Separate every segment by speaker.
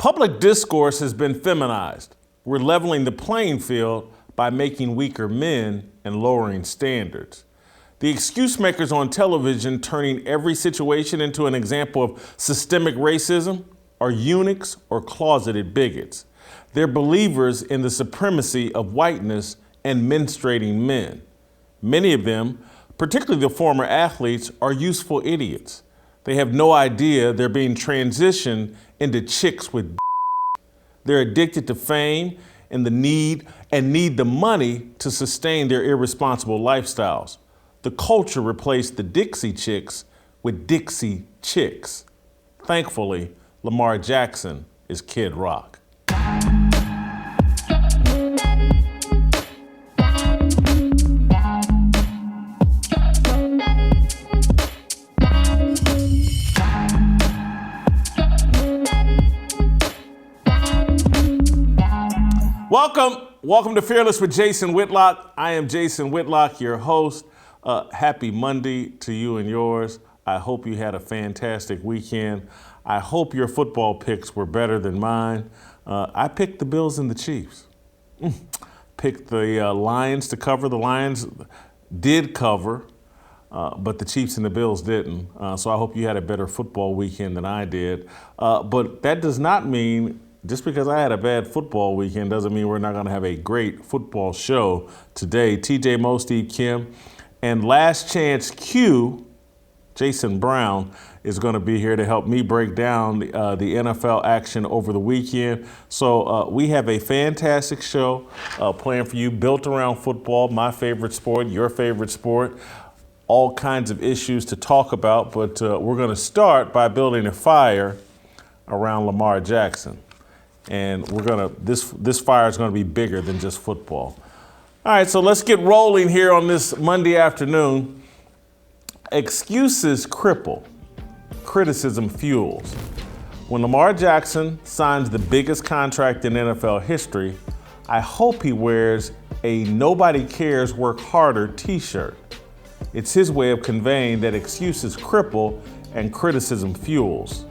Speaker 1: Public discourse has been feminized. We're leveling the playing field by making weaker men and lowering standards. The excuse makers on television turning every situation into an example of systemic racism are eunuchs or closeted bigots. They're believers in the supremacy of whiteness and menstruating men. Many of them, particularly the former athletes, are useful idiots. They have no idea they're being transitioned into chicks with. They're addicted to fame and need the money to sustain their irresponsible lifestyles. The culture replaced the Dixie chicks with Dixie chicks. Thankfully, Lamar Jackson is Kid Rock. Welcome to Fearless with Jason Whitlock. I am Jason Whitlock, your host. Happy Monday to you and yours. I hope you had a fantastic weekend. I hope your football picks were better than mine. I picked the Bills and the Chiefs. Picked the Lions to cover. The Lions did cover, but the Chiefs and the Bills didn't. So I hope you had a better football weekend than I did. But that does not mean just because I had a bad football weekend doesn't mean we're not going to have a great football show today. TJ, Moe, Steve, Kim, and Last Chance Q, Jason Brown, is going to be here to help me break down the NFL action over the weekend. So we have a fantastic show planned for you, built around football, my favorite sport, your favorite sport, all kinds of issues to talk about. But we're going to start by building a fire around Lamar Jackson. And this fire is going to be bigger than just football. All right, so let's get rolling here on this Monday afternoon. Excuses cripple, criticism fuels. When Lamar Jackson signs the biggest contract in NFL history, I hope he wears a "Nobody Cares, Work Harder" t-shirt. It's his way of conveying that excuses cripple and criticism fuels.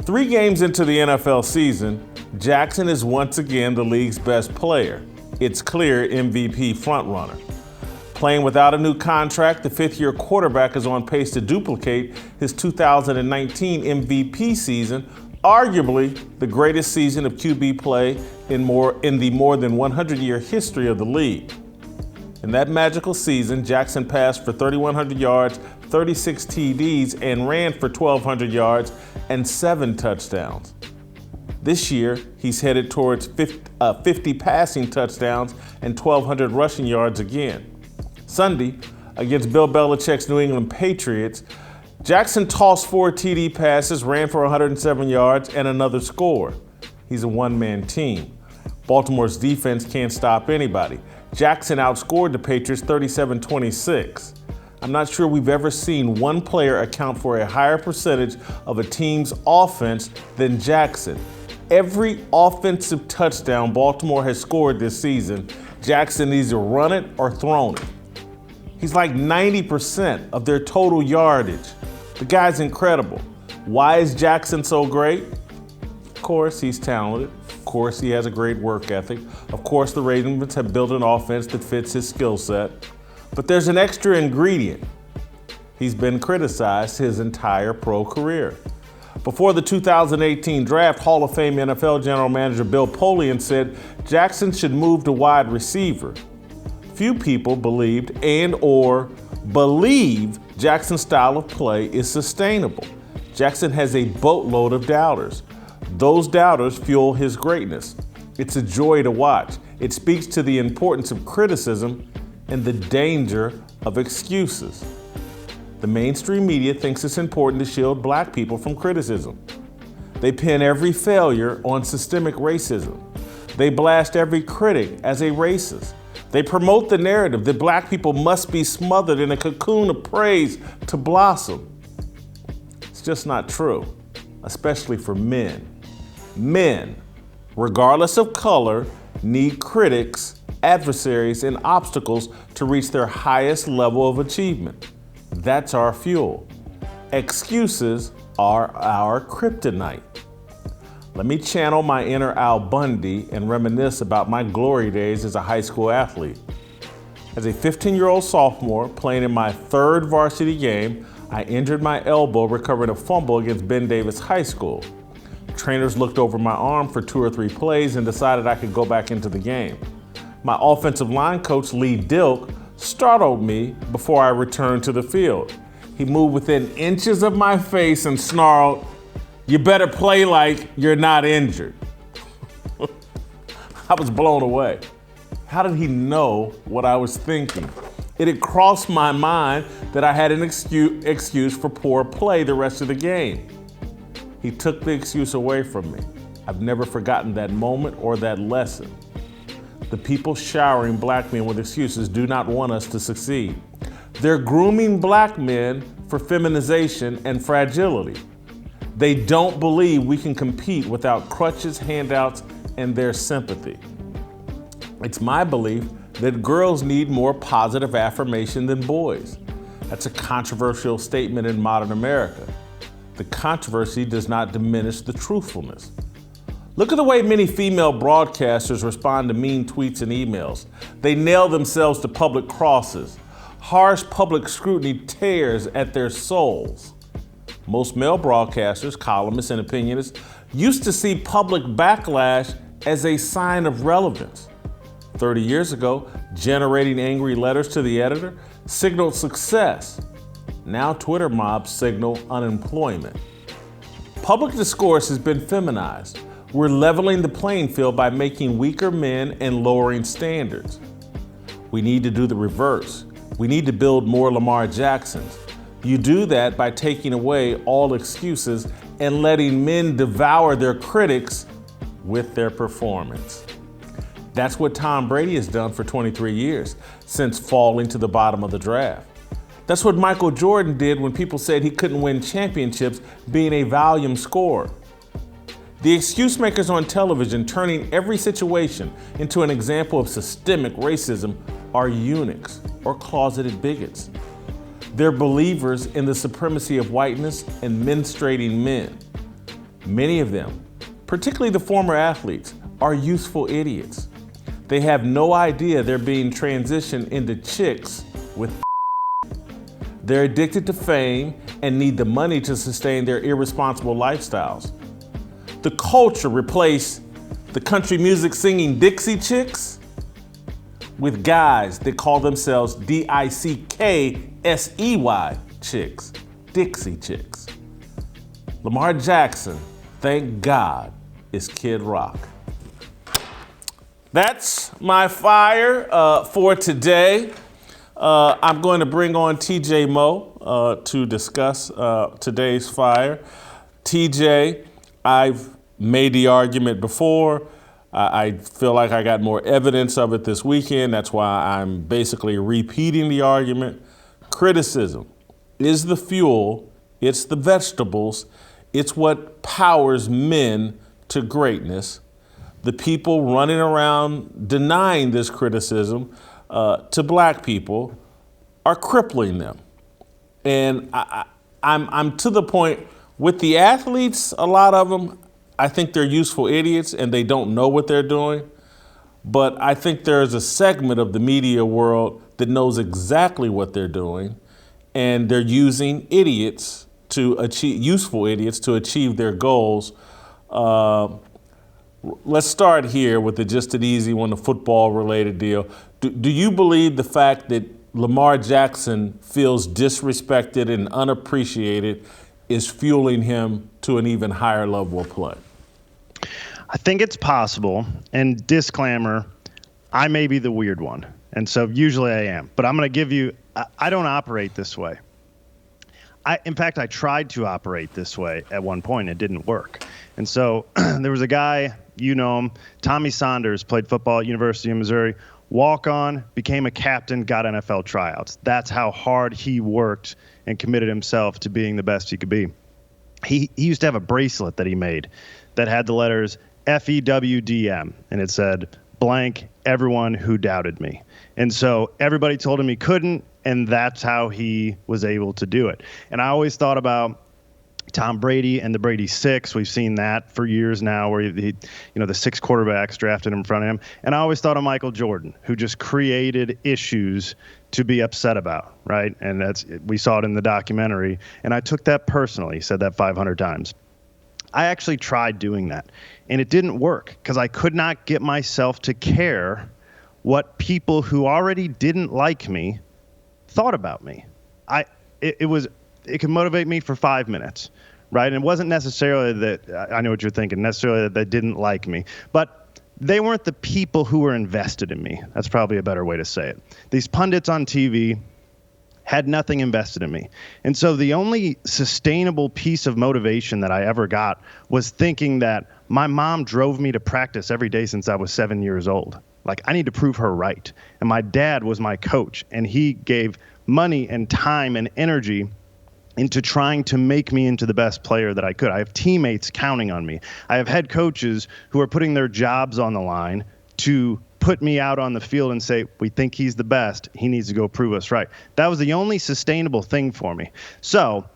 Speaker 1: 3 games into the NFL season, Jackson is once again the league's best player. It's clear MVP frontrunner. Playing without a new contract, the 5th-year quarterback is on pace to duplicate his 2019 MVP season, arguably the greatest season of QB play in the more than 100-year history of the league. In that magical season, Jackson passed for 3,100 yards, 36 TDs, and ran for 1,200 yards and 7 touchdowns. This year, he's headed towards 50 passing touchdowns and 1,200 rushing yards again. Sunday, against Bill Belichick's New England Patriots, Jackson tossed 4 TD passes, ran for 107 yards, and another score. He's a one-man team. Baltimore's defense can't stop anybody. Jackson outscored the Patriots 37-26. I'm not sure we've ever seen one player account for a higher percentage of a team's offense than Jackson. Every offensive touchdown Baltimore has scored this season, Jackson either run it or thrown it. He's like 90% of their total yardage. The guy's incredible. Why is Jackson so great? Of course, he's talented. Of course, he has a great work ethic. Of course, the Ravens have built an offense that fits his skill set. But there's an extra ingredient. He's been criticized his entire pro career. Before the 2018 draft, Hall of Fame NFL General Manager Bill Polian said Jackson should move to wide receiver. Few people believe Jackson's style of play is sustainable. Jackson has a boatload of doubters. Those doubters fuel his greatness. It's a joy to watch. It speaks to the importance of criticism and the danger of excuses. The mainstream media thinks it's important to shield black people from criticism. They pin every failure on systemic racism. They blast every critic as a racist. They promote the narrative that black people must be smothered in a cocoon of praise to blossom. It's just not true, especially for men. Men, regardless of color, need critics, adversaries, and obstacles to reach their highest level of achievement. That's our fuel. Excuses are our kryptonite. Let me channel my inner Al Bundy and reminisce about my glory days as a high school athlete. As a 15-year-old sophomore playing in my third varsity game, I injured my elbow recovering a fumble against Ben Davis High School. Trainers looked over my arm for 2 or 3 plays and decided I could go back into the game. My offensive line coach, Lee Dilk, startled me before I returned to the field. He moved within inches of my face and snarled, "You better play like you're not injured." I was blown away. How did he know what I was thinking? It had crossed my mind that I had an excuse for poor play the rest of the game. He took the excuse away from me. I've never forgotten that moment or that lesson. The people showering black men with excuses do not want us to succeed. They're grooming black men for feminization and fragility. They don't believe we can compete without crutches, handouts, and their sympathy. It's my belief that girls need more positive affirmation than boys. That's a controversial statement in modern America. The controversy does not diminish the truthfulness. Look at the way many female broadcasters respond to mean tweets and emails. They nail themselves to public crosses. Harsh public scrutiny tears at their souls. Most male broadcasters, columnists, and opinionists used to see public backlash as a sign of relevance. 30 years ago, generating angry letters to the editor signaled success. Now Twitter mobs signal unemployment. Public discourse has been feminized. We're leveling the playing field by making weaker men and lowering standards. We need to do the reverse. We need to build more Lamar Jacksons. You do that by taking away all excuses and letting men devour their critics with their performance. That's what Tom Brady has done for 23 years, since falling to the bottom of the draft. That's what Michael Jordan did when people said he couldn't win championships being a volume scorer. The excuse makers on television turning every situation into an example of systemic racism are eunuchs or closeted bigots. They're believers in the supremacy of whiteness and menstruating men. Many of them, particularly the former athletes, are youthful idiots. They have no idea they're being transitioned into chicks with. They're addicted to fame and need the money to sustain their irresponsible lifestyles. The culture replaced the country music singing Dixie chicks with guys that call themselves DICKSEY chicks, Dixie chicks. Lamar Jackson, thank God, is Kid Rock. That's my fire for today. I'm going to bring on TJ Moe to discuss today's fire. TJ, I've made the argument before. I feel like I got more evidence of it this weekend. That's why I'm basically repeating the argument. Criticism is the fuel. It's the vegetables. It's what powers men to greatness. The people running around denying this criticism to black people are crippling them. And I'm to the point with the athletes, a lot of them, I think they're useful idiots and they don't know what they're doing. But I think there's a segment of the media world that knows exactly what they're doing, and they're using idiots to achieve, useful idiots to achieve their goals. Let's start here with just an easy one, the football-related deal. Do you believe the fact that Lamar Jackson feels disrespected and unappreciated is fueling him to an even higher level of play?
Speaker 2: I think it's possible. And disclaimer, I may be the weird one. And so usually I am. But I'm going to give you, I don't operate this way. In fact, I tried to operate this way at one point. It didn't work. And so there was a guy, you know him, Tommy Saunders, played football at University of Missouri, walk-on, became a captain, got NFL tryouts. That's how hard he worked and committed himself to being the best he could be. He used to have a bracelet that he made that had the letters FEWDM, and it said, blank, everyone who doubted me. And so everybody told him he couldn't, and that's how he was able to do it. And I always thought about Tom Brady and the Brady Six. We've seen that for years now, where the 6 quarterbacks drafted in front of him. And I always thought of Michael Jordan, who just created issues to be upset about, right? And we saw it in the documentary. And I took that personally. He said that 500 times. I actually tried doing that, and it didn't work because I could not get myself to care what people who already didn't like me thought about me. It could motivate me for 5 minutes, right? And it wasn't necessarily that, I know what you're thinking, necessarily that they didn't like me, but they weren't the people who were invested in me. That's probably a better way to say it. These pundits on TV had nothing invested in me. And so the only sustainable piece of motivation that I ever got was thinking that my mom drove me to practice every day since I was 7 years old. Like, I need to prove her right. And my dad was my coach, and he gave money and time and energy into trying to make me into the best player that I could. I have teammates counting on me. I have head coaches who are putting their jobs on the line to put me out on the field and say, we think he's the best. He needs to go prove us right. That was the only sustainable thing for me. So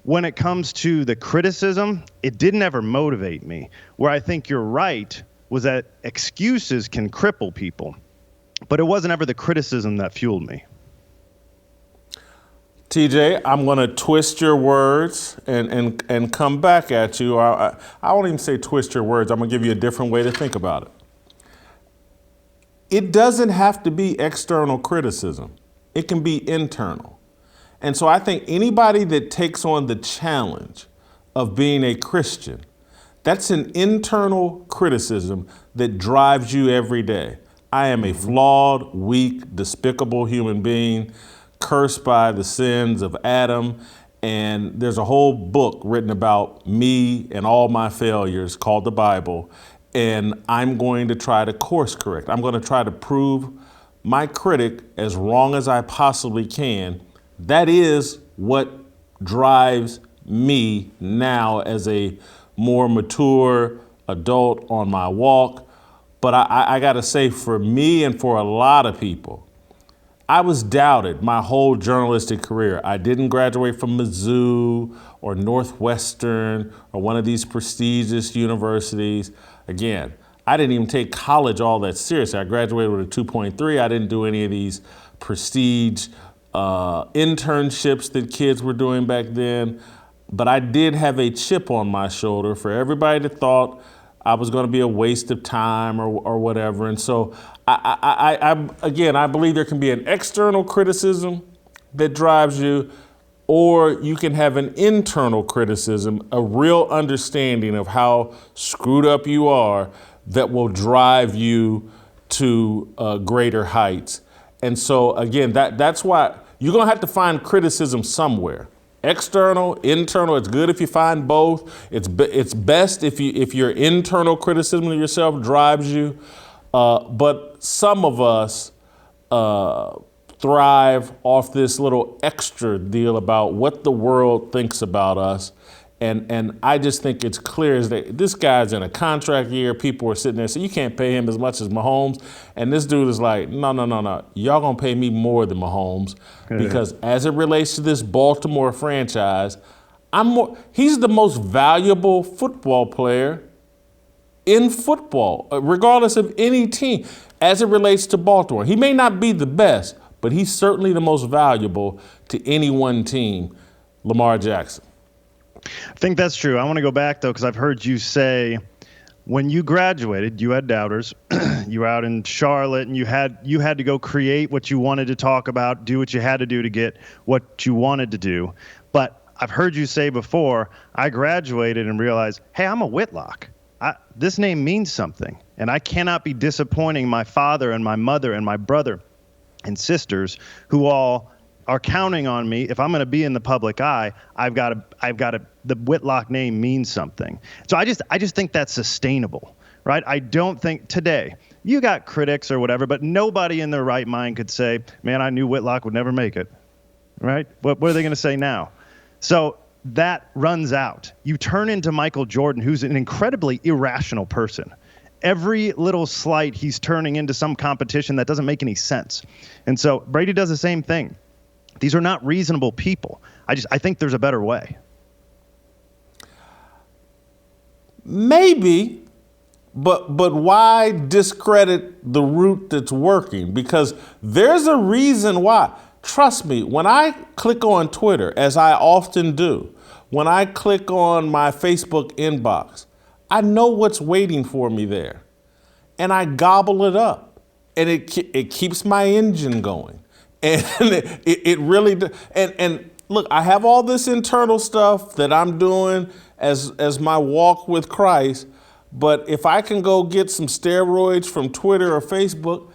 Speaker 2: when it comes to the criticism, it didn't ever motivate me. Where I think you're right was that excuses can cripple people, but it wasn't ever the criticism that fueled me.
Speaker 1: TJ, I'm going to twist your words and come back at you. I won't even say twist your words. I'm going to give you a different way to think about it. It doesn't have to be external criticism. It can be internal. And so I think anybody that takes on the challenge of being a Christian, that's an internal criticism that drives you every day. I am a flawed, weak, despicable human being, cursed by the sins of Adam. And there's a whole book written about me and all my failures called the Bible. And I'm going to try to course correct. I'm going to try to prove my critic as wrong as I possibly can. That is what drives me now as a more mature adult on my walk. But I got to say, for me and for a lot of people, I was doubted my whole journalistic career. I didn't graduate from Mizzou or Northwestern or one of these prestigious universities. Again, I didn't even take college all that seriously. I graduated with a 2.3. I didn't do any of these prestige internships that kids were doing back then. But I did have a chip on my shoulder for everybody that thought I was going to be a waste of time or whatever. And so I believe there can be an external criticism that drives you, or you can have an internal criticism, a real understanding of how screwed up you are that will drive you to greater heights. And so again, that's why you're going to have to find criticism somewhere. External, internal, it's good if you find both. It's best if your internal criticism of yourself drives you. But some of us thrive off this little extra deal about what the world thinks about us. And I just think it's clear as that this guy's in a contract year. People are sitting there saying, you can't pay him as much as Mahomes. And this dude is like, no. Y'all gonna pay me more than Mahomes. Because as it relates to this Baltimore franchise, he's the most valuable football player in football, regardless of any team, as it relates to Baltimore. He may not be the best, but he's certainly the most valuable to any one team, Lamar Jackson.
Speaker 2: I think that's true. I want to go back, though, because I've heard you say when you graduated, you had doubters. You were out in Charlotte, and you had to go create what you wanted to talk about, do what you had to do to get what you wanted to do. But I've heard you say before, I graduated and realized, hey, I'm a Whitlock. This name means something, and I cannot be disappointing my father and my mother and my brother and sisters who all are counting on me. If I'm going to be in the public eye, the Whitlock name means something. So I just think that's sustainable, right? I don't think today you got critics or whatever, but nobody in their right mind could say, man, I knew Whitlock would never make it, right? What are they going to say now? So that runs out. You turn into Michael Jordan, who's an incredibly irrational person. Every little slight, he's turning into some competition that doesn't make any sense. And so Brady does the same thing. These are not reasonable people. I think there's a better way.
Speaker 1: Maybe, but why discredit the route that's working? Because there's a reason why. Trust me, when I click on Twitter, as I often do, when I click on my Facebook inbox, I know what's waiting for me there. And I gobble it up. And it keeps my engine going. And it really, and look, I have all this internal stuff that I'm doing as my walk with Christ. But if I can go get some steroids from Twitter or Facebook,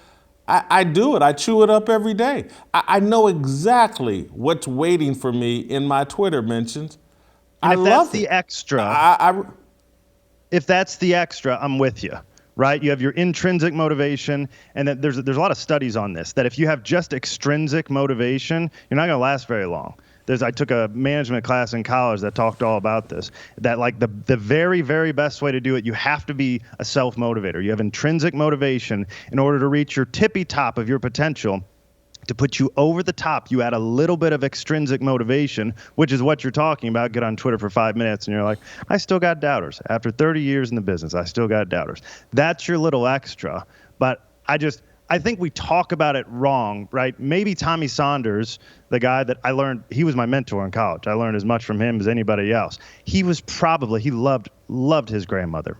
Speaker 1: I do it. I chew it up every day. I know exactly what's waiting for me in my Twitter mentions.
Speaker 2: And
Speaker 1: I
Speaker 2: if
Speaker 1: love
Speaker 2: that's the
Speaker 1: it.
Speaker 2: extra, if that's the extra, I'm with you, right? You have your intrinsic motivation, and that there's a lot of studies on this, that if you have just extrinsic motivation, you're not going to last very long. I took a management class in college that talked all about this, that like the very, very best way to do it, you have to be a self-motivator. You have intrinsic motivation in order to reach your tippy top of your potential. To put you over the top, you add a little bit of extrinsic motivation, which is what you're talking about. Get on Twitter for 5 minutes and you're like, I still got doubters. After 30 years in the business, I still got doubters. That's your little extra. But I think we talk about it wrong, right? Maybe Tommy Saunders, the guy that I learned, he was my mentor in college. I learned as much from him as anybody else. He loved his grandmother,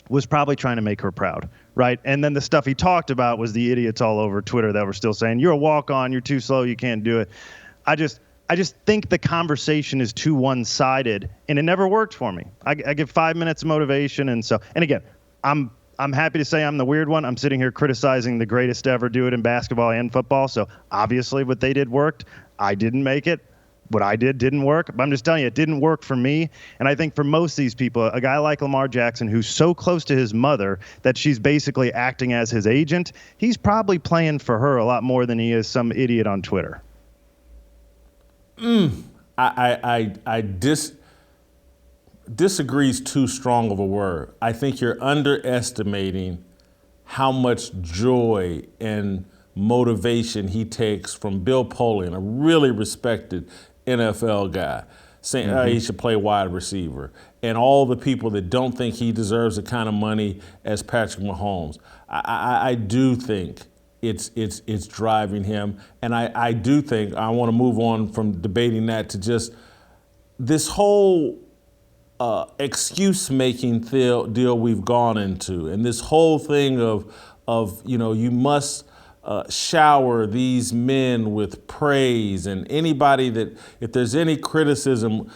Speaker 2: was probably trying to make her proud, right? And then the stuff he talked about was the idiots all over Twitter that were still saying, you're a walk-on, you're too slow, you can't do it. I just think the conversation is too one-sided, and it never worked for me. I give 5 minutes of motivation, and again, I'm happy to say I'm the weird one. I'm sitting here criticizing the greatest to ever do it in basketball and football. So obviously what they did worked. I didn't make it. What I did didn't work. But I'm just telling you, it didn't work for me. And I think for most of these people, a guy like Lamar Jackson, who's so close to his mother that she's basically acting as his agent, he's probably playing for her a lot more than he is some idiot on Twitter.
Speaker 1: Disagrees too strong of a word. I think you're underestimating how much joy and motivation he takes from Bill Polian, a really respected NFL guy, saying he should play wide receiver, and all the people that don't think he deserves the kind of money as Patrick Mahomes. I do think it's driving him, and I do think I want to move on from debating that to just this whole excuse-making deal we've gone into, and this whole thing of you must shower these men with praise, and anybody that if there's any criticism,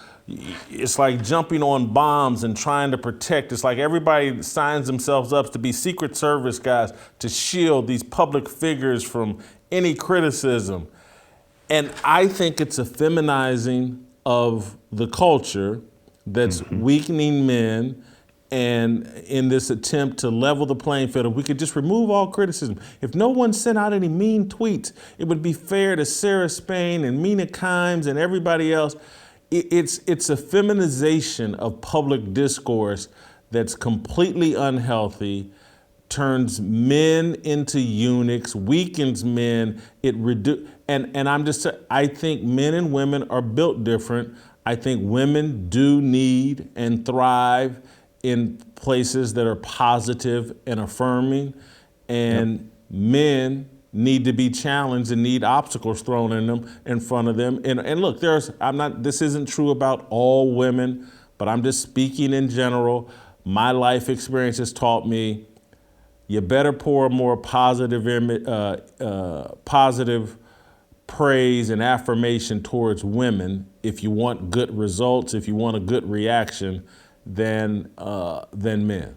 Speaker 1: it's like jumping on bombs and trying to protect. It's like everybody signs themselves up to be Secret Service guys to shield these public figures from any criticism, and I think it's a feminizing of the culture that's weakening men, and in this attempt to level the playing field, if we could just remove all criticism. If no one sent out any mean tweets, it would be fair to Sarah Spain and Mina Kimes and everybody else. It's a feminization of public discourse that's completely unhealthy, turns men into eunuchs, weakens men. I think men and women are built different. I think women do need and thrive in places that are positive and affirming, and men need to be challenged and need obstacles thrown in front of them. And look, this isn't true about all women, but I'm just speaking in general. My life experience has taught me you better pour more positive praise and affirmation towards women if you want good results, if you want a good reaction, than men.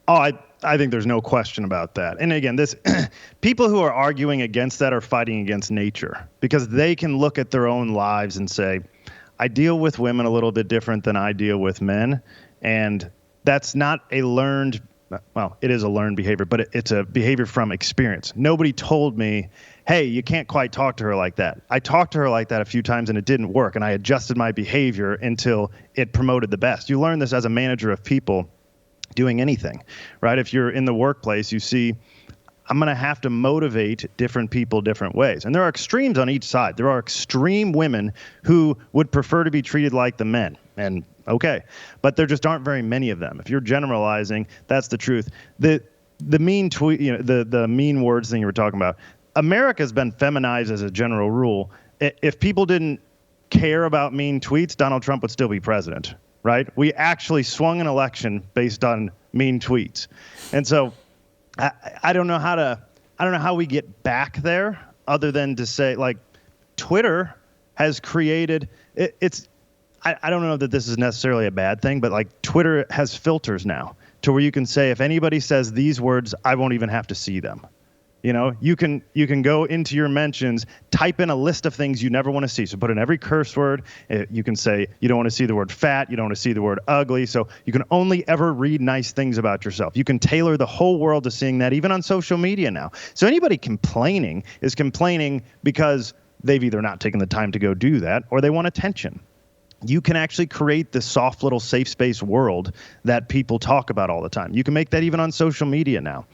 Speaker 2: Oh, I think there's no question about that. And again, people who are arguing against that are fighting against nature, because they can look at their own lives and say, I deal with women a little bit different than I deal with men. And that's not a learned, well, it is a learned behavior, but it's a behavior from experience. Nobody told me, hey, you can't quite talk to her like that. I talked to her like that a few times and it didn't work, and I adjusted my behavior until it promoted the best. You learn this as a manager of people doing anything, right? If you're in the workplace, you see, I'm going to have to motivate different people different ways. And there are extremes on each side. There are extreme women who would prefer to be treated like the men. And Okay. But there just aren't very many of them. If you're generalizing, that's the truth. The mean tweet, the mean words thing you were talking about, America's been feminized as a general rule. If people didn't care about mean tweets, Donald Trump would still be president, right? We actually swung an election based on mean tweets. And so I don't know how we get back there other than to say, like, Twitter has created I don't know that this is necessarily a bad thing, but like Twitter has filters now to where you can say, if anybody says these words, I won't even have to see them. You can go into your mentions, type in a list of things you never want to see. So put in every curse word. You can say you don't want to see the word fat. You don't want to see the word ugly. So you can only ever read nice things about yourself. You can tailor the whole world to seeing that, even on social media now. So anybody complaining is complaining because they've either not taken the time to go do that or they want attention. You can actually create this soft little safe space world that people talk about all the time. You can make that even on social media now.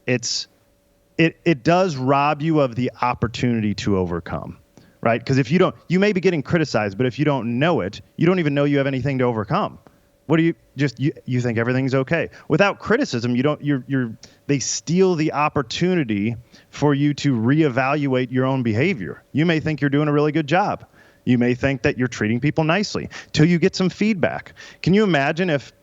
Speaker 2: It does rob you of the opportunity to overcome, right? Because if you may be getting criticized, but if you don't know it, you don't even know you have anything to overcome. What do you think everything's okay? Without criticism, they steal the opportunity for you to reevaluate your own behavior. You may think you're doing a really good job. You may think that you're treating people nicely till you get some feedback. Can you imagine if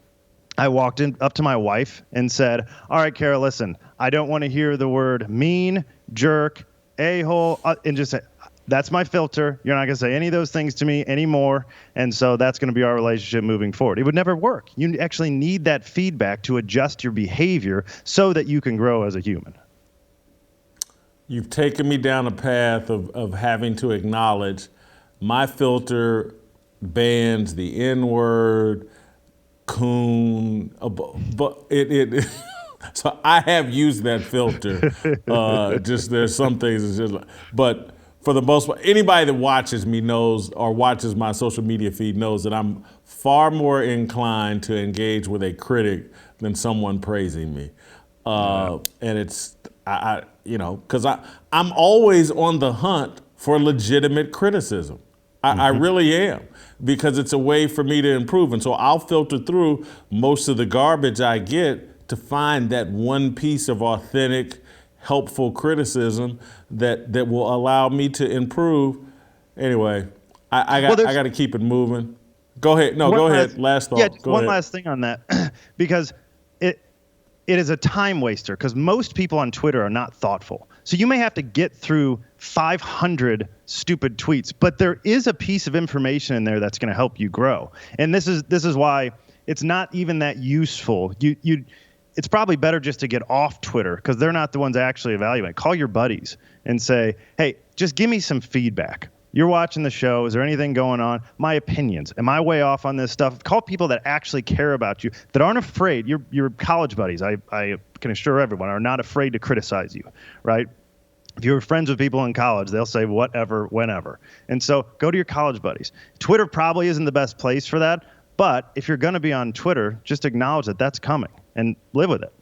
Speaker 2: I walked up to my wife and said, all right, Kara, listen, I don't want to hear the word mean, jerk, a-hole, and just say, that's my filter. You're not going to say any of those things to me anymore. And so that's going to be our relationship moving forward. It would never work. You actually need that feedback to adjust your behavior so that you can grow as a human.
Speaker 1: You've taken me down a path of having to acknowledge my filter bans the N-word, coon, but it so I have used that filter. Just there's some things it's just like, but for the most part, anybody that watches me knows or watches my social media feed knows that I'm far more inclined to engage with a critic than someone praising me. And it's because I'm always on the hunt for legitimate criticism. I really am, because it's a way for me to improve. And so I'll filter through most of the garbage I get to find that one piece of authentic, helpful criticism that will allow me to improve. Anyway, I got to keep it moving. Go ahead. No, go ahead. Last thought.
Speaker 2: Yeah,
Speaker 1: go
Speaker 2: one
Speaker 1: ahead.
Speaker 2: last thing on that, because it is a time waster, because most people on Twitter are not thoughtful. So you may have to get through 500 stupid tweets, but there is a piece of information in there that's going to help you grow. And this is why it's not even that useful. It's probably better just to get off Twitter, because they're not the ones actually evaluating. Call your buddies and say, hey, just give me some feedback. You're watching the show. Is there anything going on? My opinions. Am I way off on this stuff? Call people that actually care about you, that aren't afraid. Your college buddies, I can assure everyone, are not afraid to criticize you, right? If you're friends with people in college, they'll say whatever, whenever. And so go to your college buddies. Twitter probably isn't the best place for that, but if you're going to be on Twitter, just acknowledge that that's coming and live with it.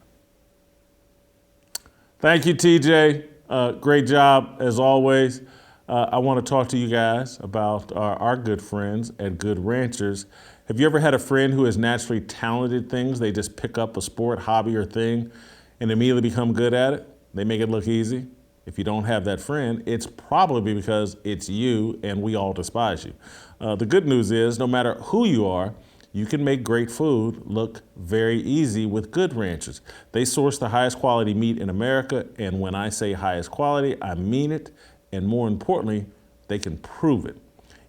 Speaker 1: Thank you, TJ. Great job, as always. I want to talk to you guys about our good friends at Good Ranchers. Have you ever had a friend who is naturally talented at things? They just pick up a sport, hobby, or thing and immediately become good at it? They make it look easy? If you don't have that friend, it's probably because it's you and we all despise you. The good news is, no matter who you are, you can make great food look very easy with Good Ranchers. They source the highest quality meat in America, and when I say highest quality, I mean it. And more importantly, they can prove it.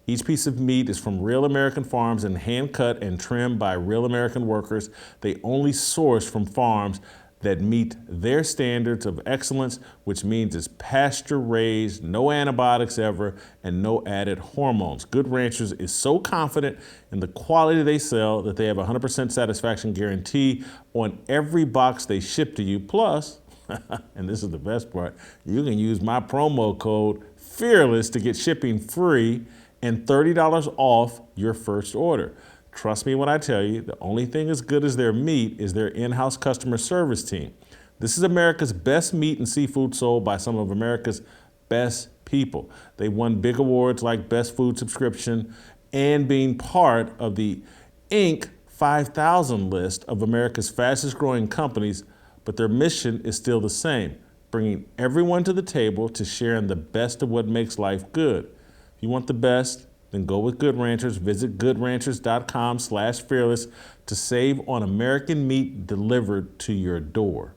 Speaker 1: Each piece of meat is from real American farms and hand cut and trimmed by real American workers. They only source from farms that meet their standards of excellence, which means it's pasture raised, no antibiotics ever, and no added hormones. Good Ranchers is so confident in the quality they sell that they have a 100% satisfaction guarantee on every box they ship to you. Plus, and this is the best part, you can use my promo code FEARLESS to get shipping free and $30 off your first order. Trust me when I tell you, the only thing as good as their meat is their in-house customer service team. This is America's best meat and seafood sold by some of America's best people. They won big awards like Best Food Subscription and being part of the Inc. 5,000 list of America's fastest growing companies, but their mission is still the same, bringing everyone to the table to share in the best of what makes life good. If you want the best, then go with Good Ranchers. Visit goodranchers.com/fearless to save on American meat delivered to your door.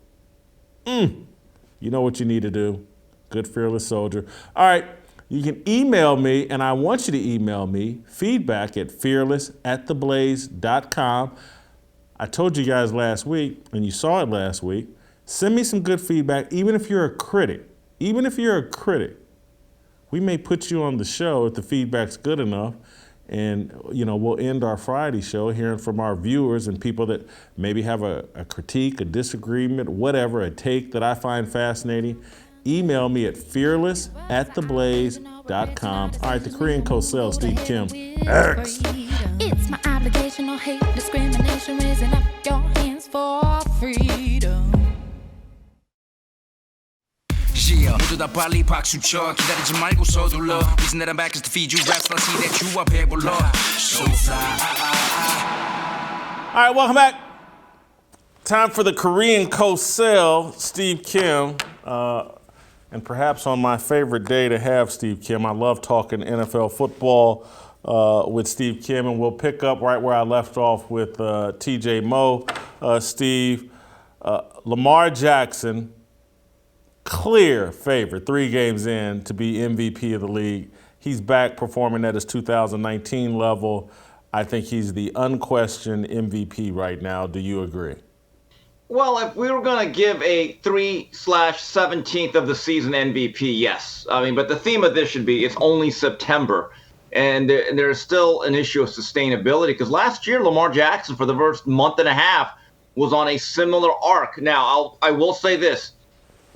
Speaker 1: You know what you need to do. Good Fearless Soldier. All right, you can email me, and I want you to email me, feedback at fearless@theblaze.com. I told you guys last week, and you saw it last week, send me some good feedback, even if you're a critic. Even if you're a critic. We may put you on the show if the feedback's good enough. And, we'll end our Friday show hearing from our viewers and people that maybe have a critique, a disagreement, whatever, a take that I find fascinating. Email me at fearless@theblaze.com. All right, the Korean Cosell, Steve Kim. X.
Speaker 3: It's my obligation, no hate, discrimination, raising up your hands for freedom.
Speaker 4: Yeah, 모두 다 빨리 박수 쳐 기다리지 말고 서둘러 Reason that I'm back is to feed you raps. I see that you are 배불러 So fly.
Speaker 1: All right, welcome back. Time for the Korean Cosell, Steve Kim. And perhaps on my favorite day to have Steve Kim. I love talking NFL football with Steve Kim, and we'll pick up right where I left off with TJ Moe. Steve, Lamar Jackson, clear favorite 3 games in to be MVP of the league. He's back performing at his 2019 level. I think he's the unquestioned MVP right now. Do you agree?
Speaker 5: Well, if we were going to give a 3/17th of the season MVP, yes. I mean, but the theme of this should be it's only September. And there's still an issue of sustainability because last year Lamar Jackson for the first month and a half was on a similar arc. Now, I will say this.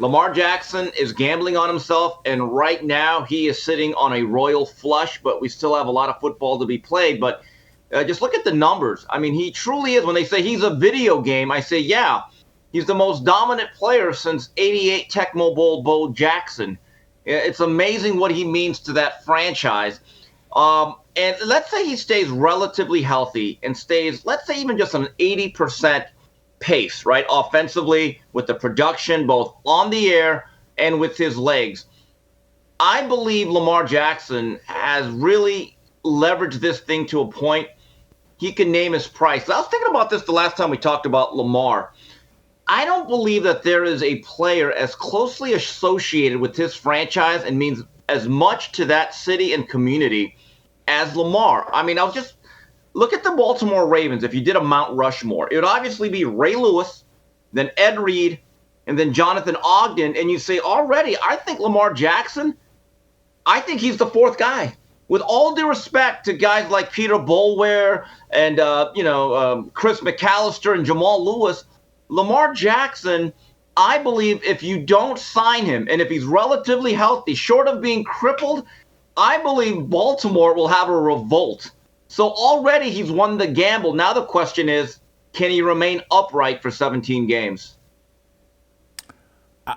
Speaker 5: Lamar Jackson is gambling on himself, and right now he is sitting on a royal flush, but we still have a lot of football to be played. But just look at the numbers. I mean, he truly is. When they say he's a video game, I say, yeah, he's the most dominant player since '88 Tecmo Bowl Bo Jackson. It's amazing what he means to that franchise. And let's say he stays relatively healthy and stays, let's say, even just on an 80% pace, right? Offensively, with the production, both on the air and with his legs. I believe Lamar Jackson has really leveraged this thing to a point he can name his price. I was thinking about this the last time we talked about Lamar. I don't believe that there is a player as closely associated with his franchise and means as much to that city and community as Lamar. I mean, look at the Baltimore Ravens. If you did a Mount Rushmore, it would obviously be Ray Lewis, then Ed Reed, and then Jonathan Ogden. And you say already, I think Lamar Jackson, I think he's the 4th guy. With all due respect to guys like Peter Boulware and, Chris McAllister and Jamal Lewis, Lamar Jackson, I believe if you don't sign him and if he's relatively healthy, short of being crippled, I believe Baltimore will have a revolt. So already he's won the gamble. Now the question is, can he remain upright for 17 games?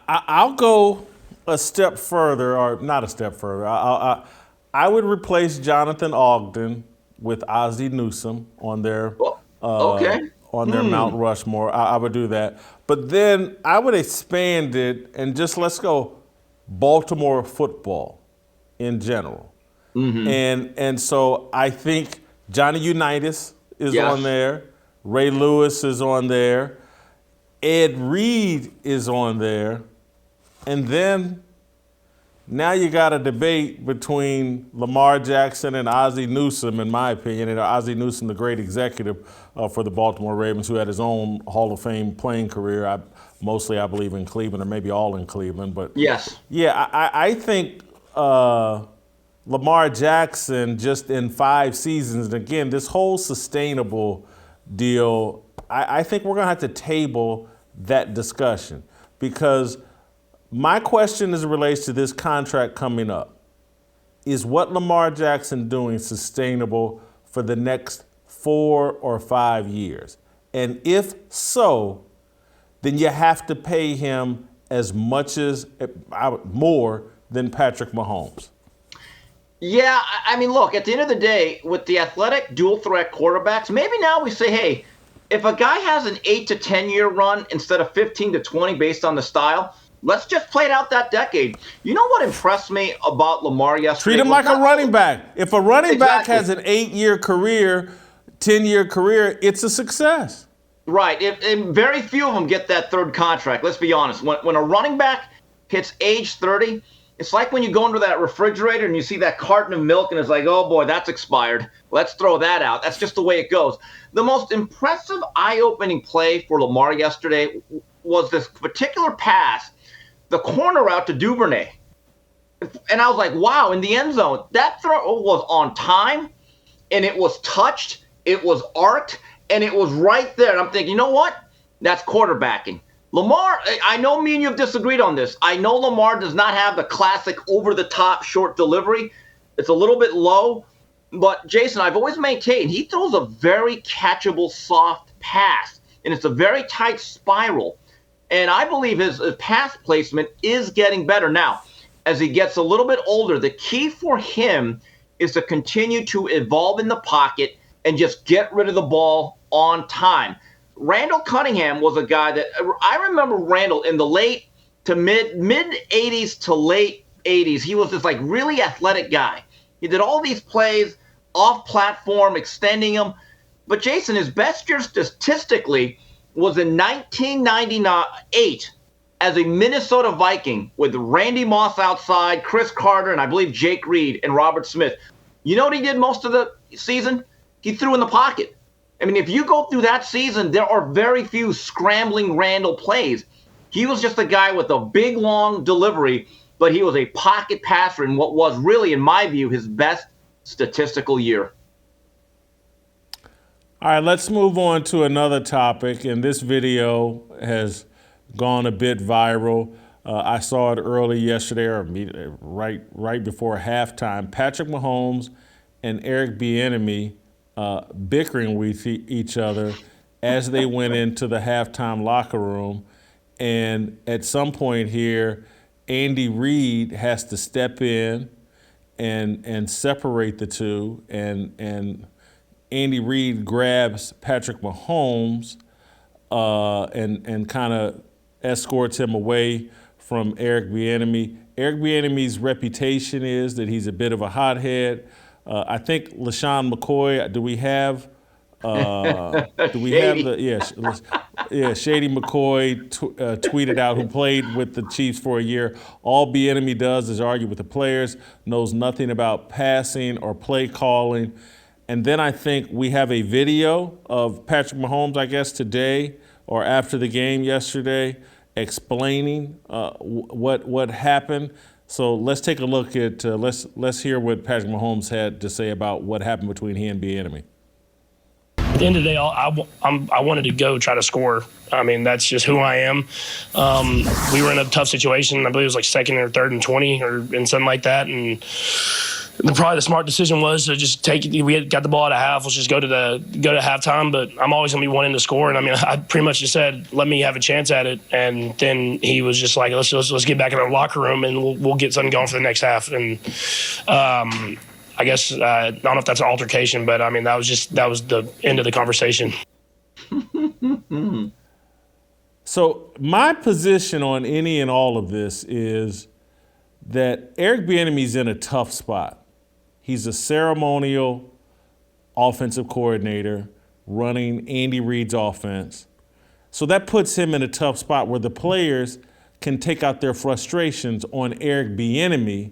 Speaker 1: I'll go a step further, or not a step further. I would replace Jonathan Ogden with Ozzie Newsome on their Mount Rushmore. I would do that. But then I would expand it and just let's go Baltimore football in general. Mm-hmm. And so I think Johnny Unitas is on there. Ray Lewis is on there. Ed Reed is on there. And then now you got a debate between Lamar Jackson and Ozzie Newsome, in my opinion. And Ozzie Newsome, the great executive for the Baltimore Ravens, who had his own Hall of Fame playing career. Mostly, I believe, in Cleveland, or maybe all in Cleveland. But yes. Yeah, I think Lamar Jackson, just in 5 seasons, and again, this whole sustainable deal, I think we're going to have to table that discussion because my question as it relates to this contract coming up is what Lamar Jackson doing sustainable for the next 4 or 5 years? And if so, then you have to pay him as much as more than Patrick Mahomes.
Speaker 5: Yeah, I mean, look, at the end of the day, with the athletic dual threat quarterbacks, maybe now we say, hey, if a guy has an 8 to 10 year run instead of 15 to 20 based on the style, let's just play it out that decade. You know what impressed me about Lamar yesterday?
Speaker 1: Treat him like a running back. If a running back
Speaker 5: Exactly.
Speaker 1: has an 8-year career, 10-year career, it's a success.
Speaker 5: Right. And very few of them get that third contract. Let's be honest. When a running back hits age 30, it's like when you go into that refrigerator and you see that carton of milk and it's like, oh boy, that's expired. Let's throw that out. That's just the way it goes. The most impressive, eye-opening play for Lamar yesterday was this particular pass, the corner out to Duvernay. And I was like, wow, in the end zone, that throw was on time and it was touched, it was arced, and it was right there. And I'm thinking, you know what? That's quarterbacking. Lamar, I know me and you have disagreed on this. I know Lamar does not have the classic over-the-top short delivery. It's a little bit low. But, Jason, I've always maintained he throws a very catchable soft pass, and it's a very tight spiral. And I believe his pass placement is getting better. Now, as he gets a little bit older, the key for him is to continue to evolve in the pocket and just get rid of the ball on time. Randall Cunningham was a guy that I remember Randall in the late to mid 80s to late 80s. He was this like really athletic guy. He did all these plays off platform, extending them. But Jason, his best year statistically was in 1998 as a Minnesota Viking with Randy Moss outside, Chris Carter, and I believe Jake Reed and Robert Smith. You know what he did most of the season? He threw in the pocket. I mean, if you go through that season, there are very few scrambling Randall plays. He was just a guy with a big, long delivery, but he was a pocket passer in what was really, in my view, his best statistical year.
Speaker 1: All right, let's move on to another topic. And this video has gone a bit viral. I saw it early yesterday, or right before halftime. Patrick Mahomes and Eric Bieniemy bickering with each other as they went into the halftime locker room. And at some point here, Andy Reid has to step in and separate the two. And Andy Reid grabs Patrick Mahomes and kind of escorts him away from Eric Bieniemy. Eric Bieniemy's reputation is that he's a bit of a hothead. I think LaShawn McCoy. Do we have? Shady McCoy tweeted out, who played with the Chiefs for a year. All Bieniemy does is argue with the players. Knows nothing about passing or play calling. And then I think we have a video of Patrick Mahomes, I guess today or after the game yesterday, explaining what happened. So let's take a look at let's hear what Patrick Mahomes had to say about what happened between he and Bieniemy.
Speaker 6: At the end of the day, I wanted to go try to score. I mean, that's just who I am. We were in a tough situation. I believe it was like second or third and 20 and something like that. And probably the smart decision was to just take it. We got the ball at a half. Let's just go to halftime. But I'm always going to be wanting to score. And I mean, I pretty much just said, let me have a chance at it. And then he was just like, let's get back in our locker room and we'll get something going for the next half. And I guess I don't know if that's an altercation, but I mean, that was the end of the conversation.
Speaker 1: So my position on any and all of this is that Eric Bieniemy's in a tough spot. He's a ceremonial offensive coordinator running Andy Reid's offense. So that puts him in a tough spot where the players can take out their frustrations on Eric Bieniemy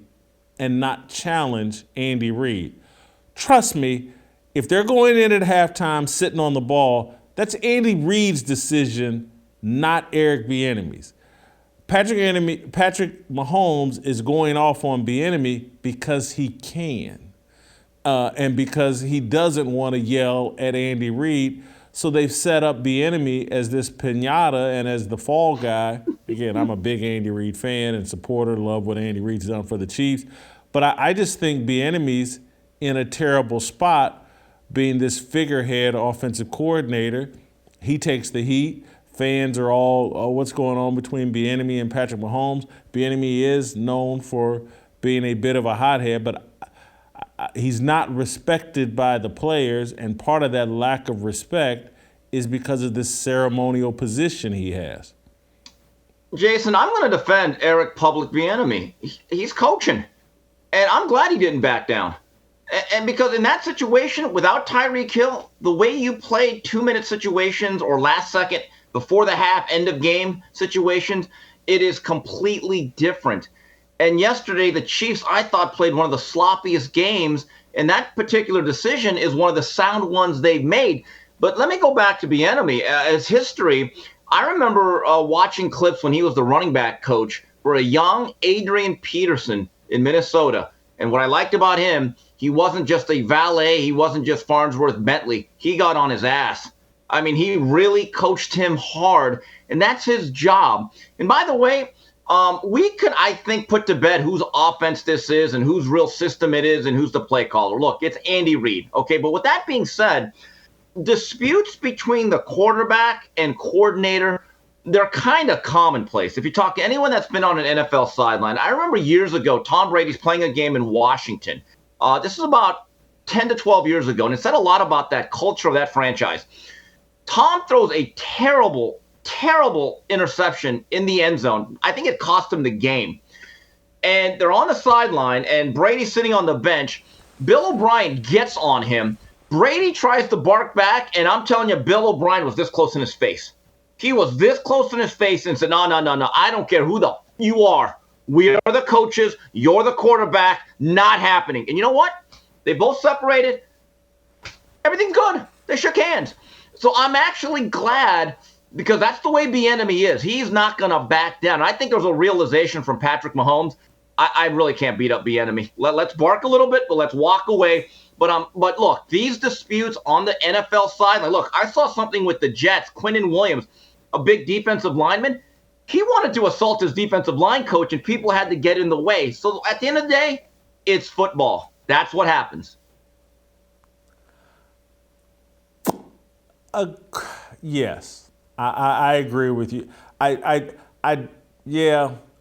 Speaker 1: and not challenge Andy Reid. Trust me, if they're going in at halftime sitting on the ball, that's Andy Reid's decision, not Eric Bieniemy's. Patrick Mahomes is going off on Bieniemy because he can. And because he doesn't want to yell at Andy Reid. So they've set up Bieniemy as this piñata and as the fall guy. Again, I'm a big Andy Reid fan and supporter, love what Andy Reid's done for the Chiefs. But I just think Bieniemy's in a terrible spot being this figurehead offensive coordinator. He takes the heat. Fans are all, oh, what's going on between Bieniemy and Patrick Mahomes? Bieniemy is known for being a bit of a hothead, but he's not respected by the players, and part of that lack of respect is because of this ceremonial position he has.
Speaker 5: Jason, I'm going to defend Eric Bieniemy. He's coaching, and I'm glad he didn't back down. And because in that situation, without Tyreek Hill, the way you play 2-minute situations or last second, before the half, end of game situations, it is completely different. And yesterday, the Chiefs, I thought, played one of the sloppiest games, and that particular decision is one of the sound ones they've made. But let me go back to Bieniemy. As history, I remember watching clips when he was the running back coach for a young Adrian Peterson in Minnesota. And what I liked about him, he wasn't just a valet. He wasn't just Farnsworth Bentley. He got on his ass. I mean, he really coached him hard, and that's his job. And by the way, we could, I think, put to bed whose offense this is and whose real system it is and who's the play caller. Look, it's Andy Reid. Okay, but with that being said, disputes between the quarterback and coordinator, they're kind of commonplace. If you talk to anyone that's been on an NFL sideline, I remember years ago, Tom Brady's playing a game in Washington. This is about 10 to 12 years ago, and it said a lot about that culture of that franchise. Tom throws a terrible interception in the end zone. I think it cost him the game. And they're on the sideline, and Brady's sitting on the bench. Bill O'Brien gets on him. Brady tries to bark back, and I'm telling you, Bill O'Brien was this close in his face. He was this close in his face and said, no, I don't care who the you are. We are the coaches. You're the quarterback. Not happening. And you know what? They both separated. Everything's good. They shook hands. So I'm actually glad because that's the way Bieniemy is. He's not going to back down. I think there's a realization from Patrick Mahomes. I really can't beat up Bieniemy. Let's bark a little bit, but let's walk away. But look, these disputes on the NFL sideline. Look, I saw something with the Jets. Quinnen Williams, a big defensive lineman. He wanted to assault his defensive line coach, and people had to get in the way. So at the end of the day, it's football. That's what happens.
Speaker 1: Yes, I agree with you.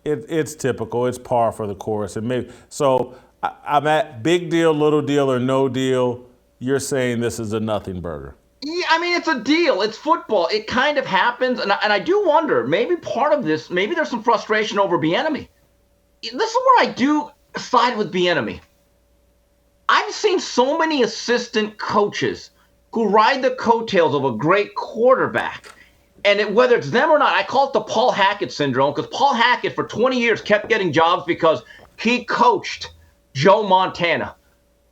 Speaker 1: It's typical. It's par for the course. And maybe so. I'm at big deal, little deal, or no deal. You're saying this is a nothing burger.
Speaker 5: Yeah, I mean, it's a deal. It's football. It kind of happens. And I do wonder, maybe part of this, maybe there's some frustration over Bieniemy. This is where I do side with Bieniemy. I've seen so many assistant coaches who ride the coattails of a great quarterback. And whether it's them or not, I call it the Paul Hackett syndrome, because Paul Hackett for 20 years kept getting jobs because he coached Joe Montana.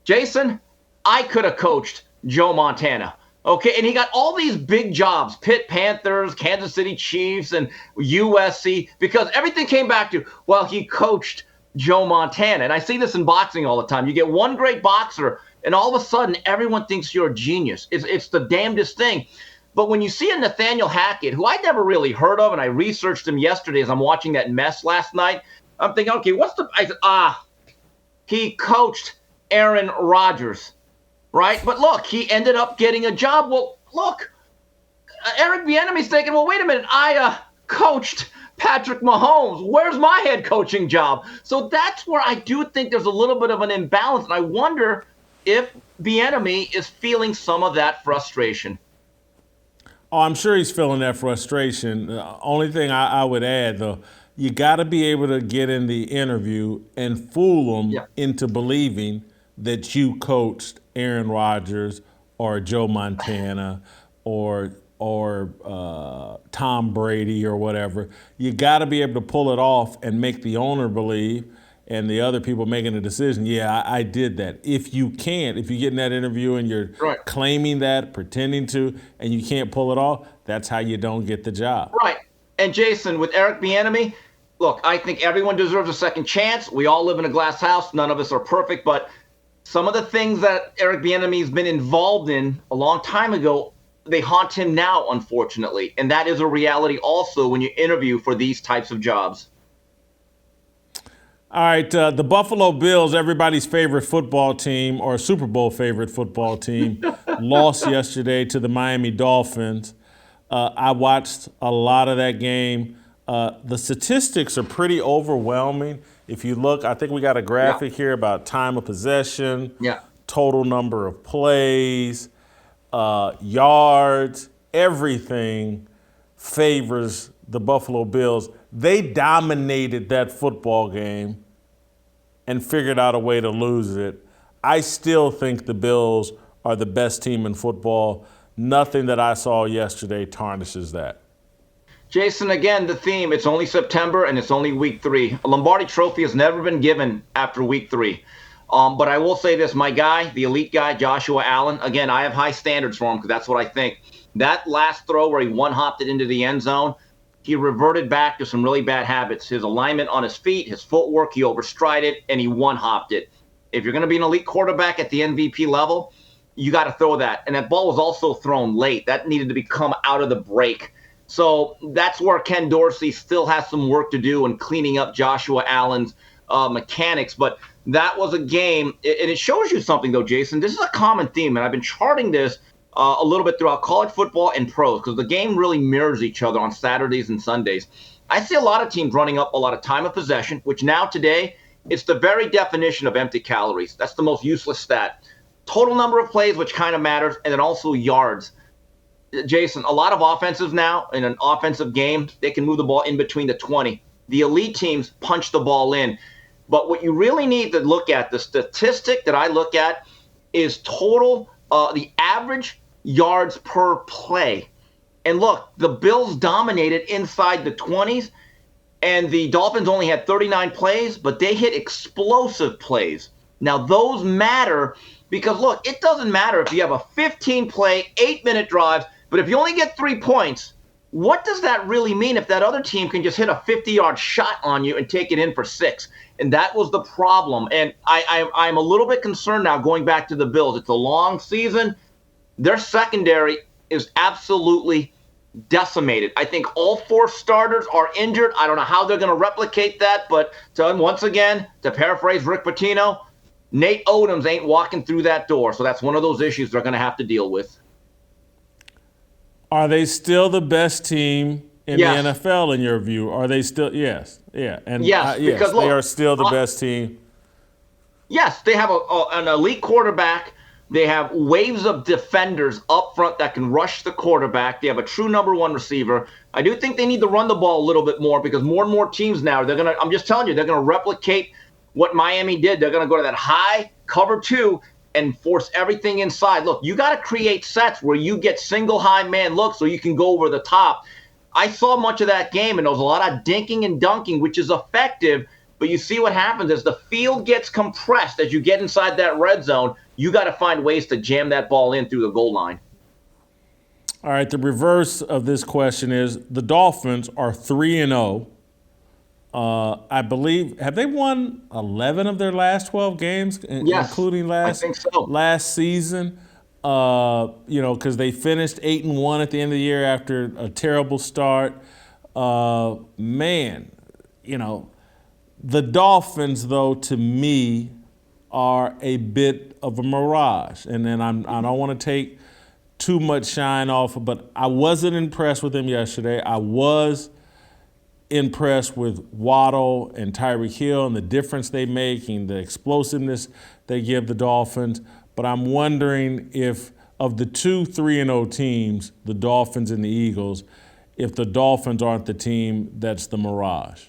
Speaker 5: Jason, I could have coached Joe Montana. Okay, and he got all these big jobs, Pitt Panthers, Kansas City Chiefs, and USC, because everything came back to, well, he coached Joe Montana. And I see this in boxing all the time. You get one great boxer, and all of a sudden, everyone thinks you're a genius. It's the damnedest thing. But when you see a Nathaniel Hackett, who I never really heard of, and I researched him yesterday as I'm watching that mess last night, I'm thinking, okay, he coached Aaron Rodgers, right? But look, he ended up getting a job. Well, look, Eric Bieniemy's thinking, well, wait a minute, I coached Patrick Mahomes. Where's my head coaching job? So that's where I do think there's a little bit of an imbalance, and I wonder if Bieniemy is feeling some of that frustration.
Speaker 1: Oh, I'm sure he's feeling that frustration. The only thing I would add, though, you got to be able to get in the interview and fool them into believing that you coached Aaron Rodgers or Joe Montana or Tom Brady or whatever. You got to be able to pull it off and make the owner believe and the other people making a decision, yeah, I did that. If you can't, if you get in that interview and you're claiming that, pretending to, and you can't pull it off, that's how you don't get the job.
Speaker 5: Right. And Jason, with Eric Bieniemy, look, I think everyone deserves a second chance. We all live in a glass house. None of us are perfect. But some of the things that Eric Bieniemy has been involved in a long time ago, they haunt him now, unfortunately. And that is a reality also when you interview for these types of jobs.
Speaker 1: All right, the Buffalo Bills, everybody's favorite football team, or Super Bowl favorite football team, lost yesterday to the Miami Dolphins. I watched a lot of that game. The statistics are pretty overwhelming. If you look, I think we got a graphic here about time of possession,
Speaker 5: Yeah.
Speaker 1: total number of plays, yards, everything favors the Buffalo Bills. They dominated that football game and figured out a way to lose it. I still think the Bills are the best team in football. Nothing that I saw yesterday tarnishes that.
Speaker 5: Jason, again, the theme, it's only September and it's only week 3. A Lombardi trophy has never been given after week 3. But I will say this, my guy, the elite guy, Joshua Allen, again, I have high standards for him because that's what I think. That last throw where he one-hopped it into the end zone, he reverted back to some really bad habits. His alignment on his feet, his footwork, he overstrided, and he one-hopped it. If you're going to be an elite quarterback at the MVP level, you got to throw that. And that ball was also thrown late. That needed to become out of the break. So that's where Ken Dorsey still has some work to do in cleaning up Joshua Allen's mechanics. But that was a game, and it shows you something, though, Jason. This is a common theme, and I've been charting this a little bit throughout college football and pros because the game really mirrors each other on Saturdays and Sundays. I see a lot of teams running up a lot of time of possession, which now today, it's the very definition of empty calories. That's the most useless stat. Total number of plays, which kind of matters, and then also yards. Jason, a lot of offenses now in an offensive game, they can move the ball in between the 20. The elite teams punch the ball in. But what you really need to look at, the statistic that I look at is total, the average yards per play. And look, the Bills dominated inside the 20s, and the Dolphins only had 39 plays, but they hit explosive plays. Now, those matter because, look, it doesn't matter if you have a 15-play, 8-minute drive, but if you only get 3 points, what does that really mean if that other team can just hit a 50-yard shot on you and take it in for 6? And that was the problem. And I'm a little bit concerned now going back to the Bills. It's a long season. Their secondary is absolutely decimated. I think all 4 starters are injured. I don't know how they're going to replicate that, but once again, to paraphrase Rick Pitino, Nate Odoms ain't walking through that door. So that's one of those issues they're going to have to deal with.
Speaker 1: Are they still the best team in
Speaker 5: Yes.
Speaker 1: the NFL in your view? Are they still? Yes. Yeah. And
Speaker 5: Yes, because, look,
Speaker 1: they are still the best team.
Speaker 5: Yes, they have an elite quarterback. They have waves of defenders up front that can rush the quarterback. They have a true number 1 receiver. I do think they need to run the ball a little bit more because more and more teams now, I'm just telling you, they're going to replicate what Miami did. They're going to go to that high cover 2 and force everything inside. Look, you got to create sets where you get single high man looks so you can go over the top. I saw much of that game, and there was a lot of dinking and dunking, which is effective. But you see what happens as the field gets compressed, as you get inside that red zone, you got to find ways to jam that ball in through the goal line.
Speaker 1: All right, the reverse of this question is the Dolphins are 3-0. I believe, have they won 11 of their last 12 games,
Speaker 5: Yes,
Speaker 1: including
Speaker 5: I think so.
Speaker 1: last season? Because they finished 8-1 at the end of the year after a terrible start. The Dolphins, though, to me, are a bit of a mirage. And then I don't want to take too much shine off, but I wasn't impressed with them yesterday. I was impressed with Waddle and Tyreek Hill and the difference they make and the explosiveness they give the Dolphins. But I'm wondering if of the 2 3-0 teams, the Dolphins and the Eagles, if the Dolphins aren't the team that's the mirage.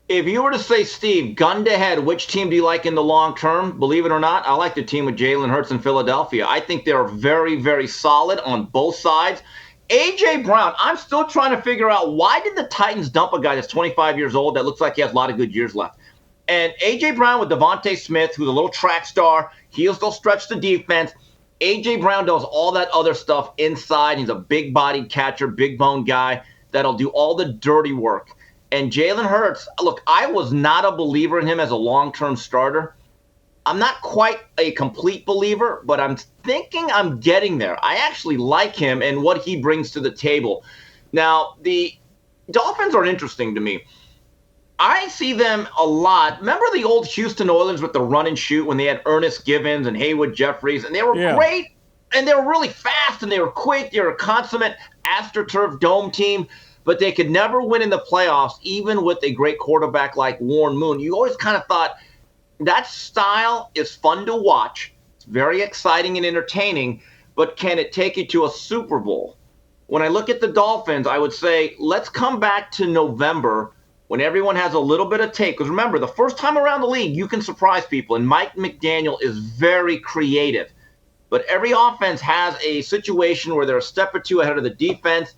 Speaker 5: If you were to say, Steve, gun to head, which team do you like in the long term? Believe it or not, I like the team with Jalen Hurts in Philadelphia. I think they're very, very solid on both sides. A.J. Brown, I'm still trying to figure out why did the Titans dump a guy that's 25 years old that looks like he has a lot of good years left. And A.J. Brown with Devontae Smith, who's a little track star, he'll still stretch the defense. A.J. Brown does all that other stuff inside. He's a big-bodied catcher, big-boned guy that'll do all the dirty work. And Jalen Hurts, look, I was not a believer in him as a long-term starter. I'm not quite a complete believer, but I'm thinking I'm getting there. I actually like him and what he brings to the table. Now, the Dolphins are interesting to me. I see them a lot. Remember the old Houston Oilers with the run and shoot when they had Ernest Givens and Haywood Jeffries, and they were great, and they were really fast, and they were quick. They were a consummate AstroTurf Dome team. but they could never win in the playoffs, even with a great quarterback like Warren Moon. You always kind of thought that style is fun to watch. It's very exciting and entertaining, but can it take you to a Super Bowl? When I look at the Dolphins, I would say let's come back to November when everyone has a little bit of tape. Because remember, the first time around the league, you can surprise people, and Mike McDaniel is very creative. But every offense has a situation where they're a step or two ahead of the defense.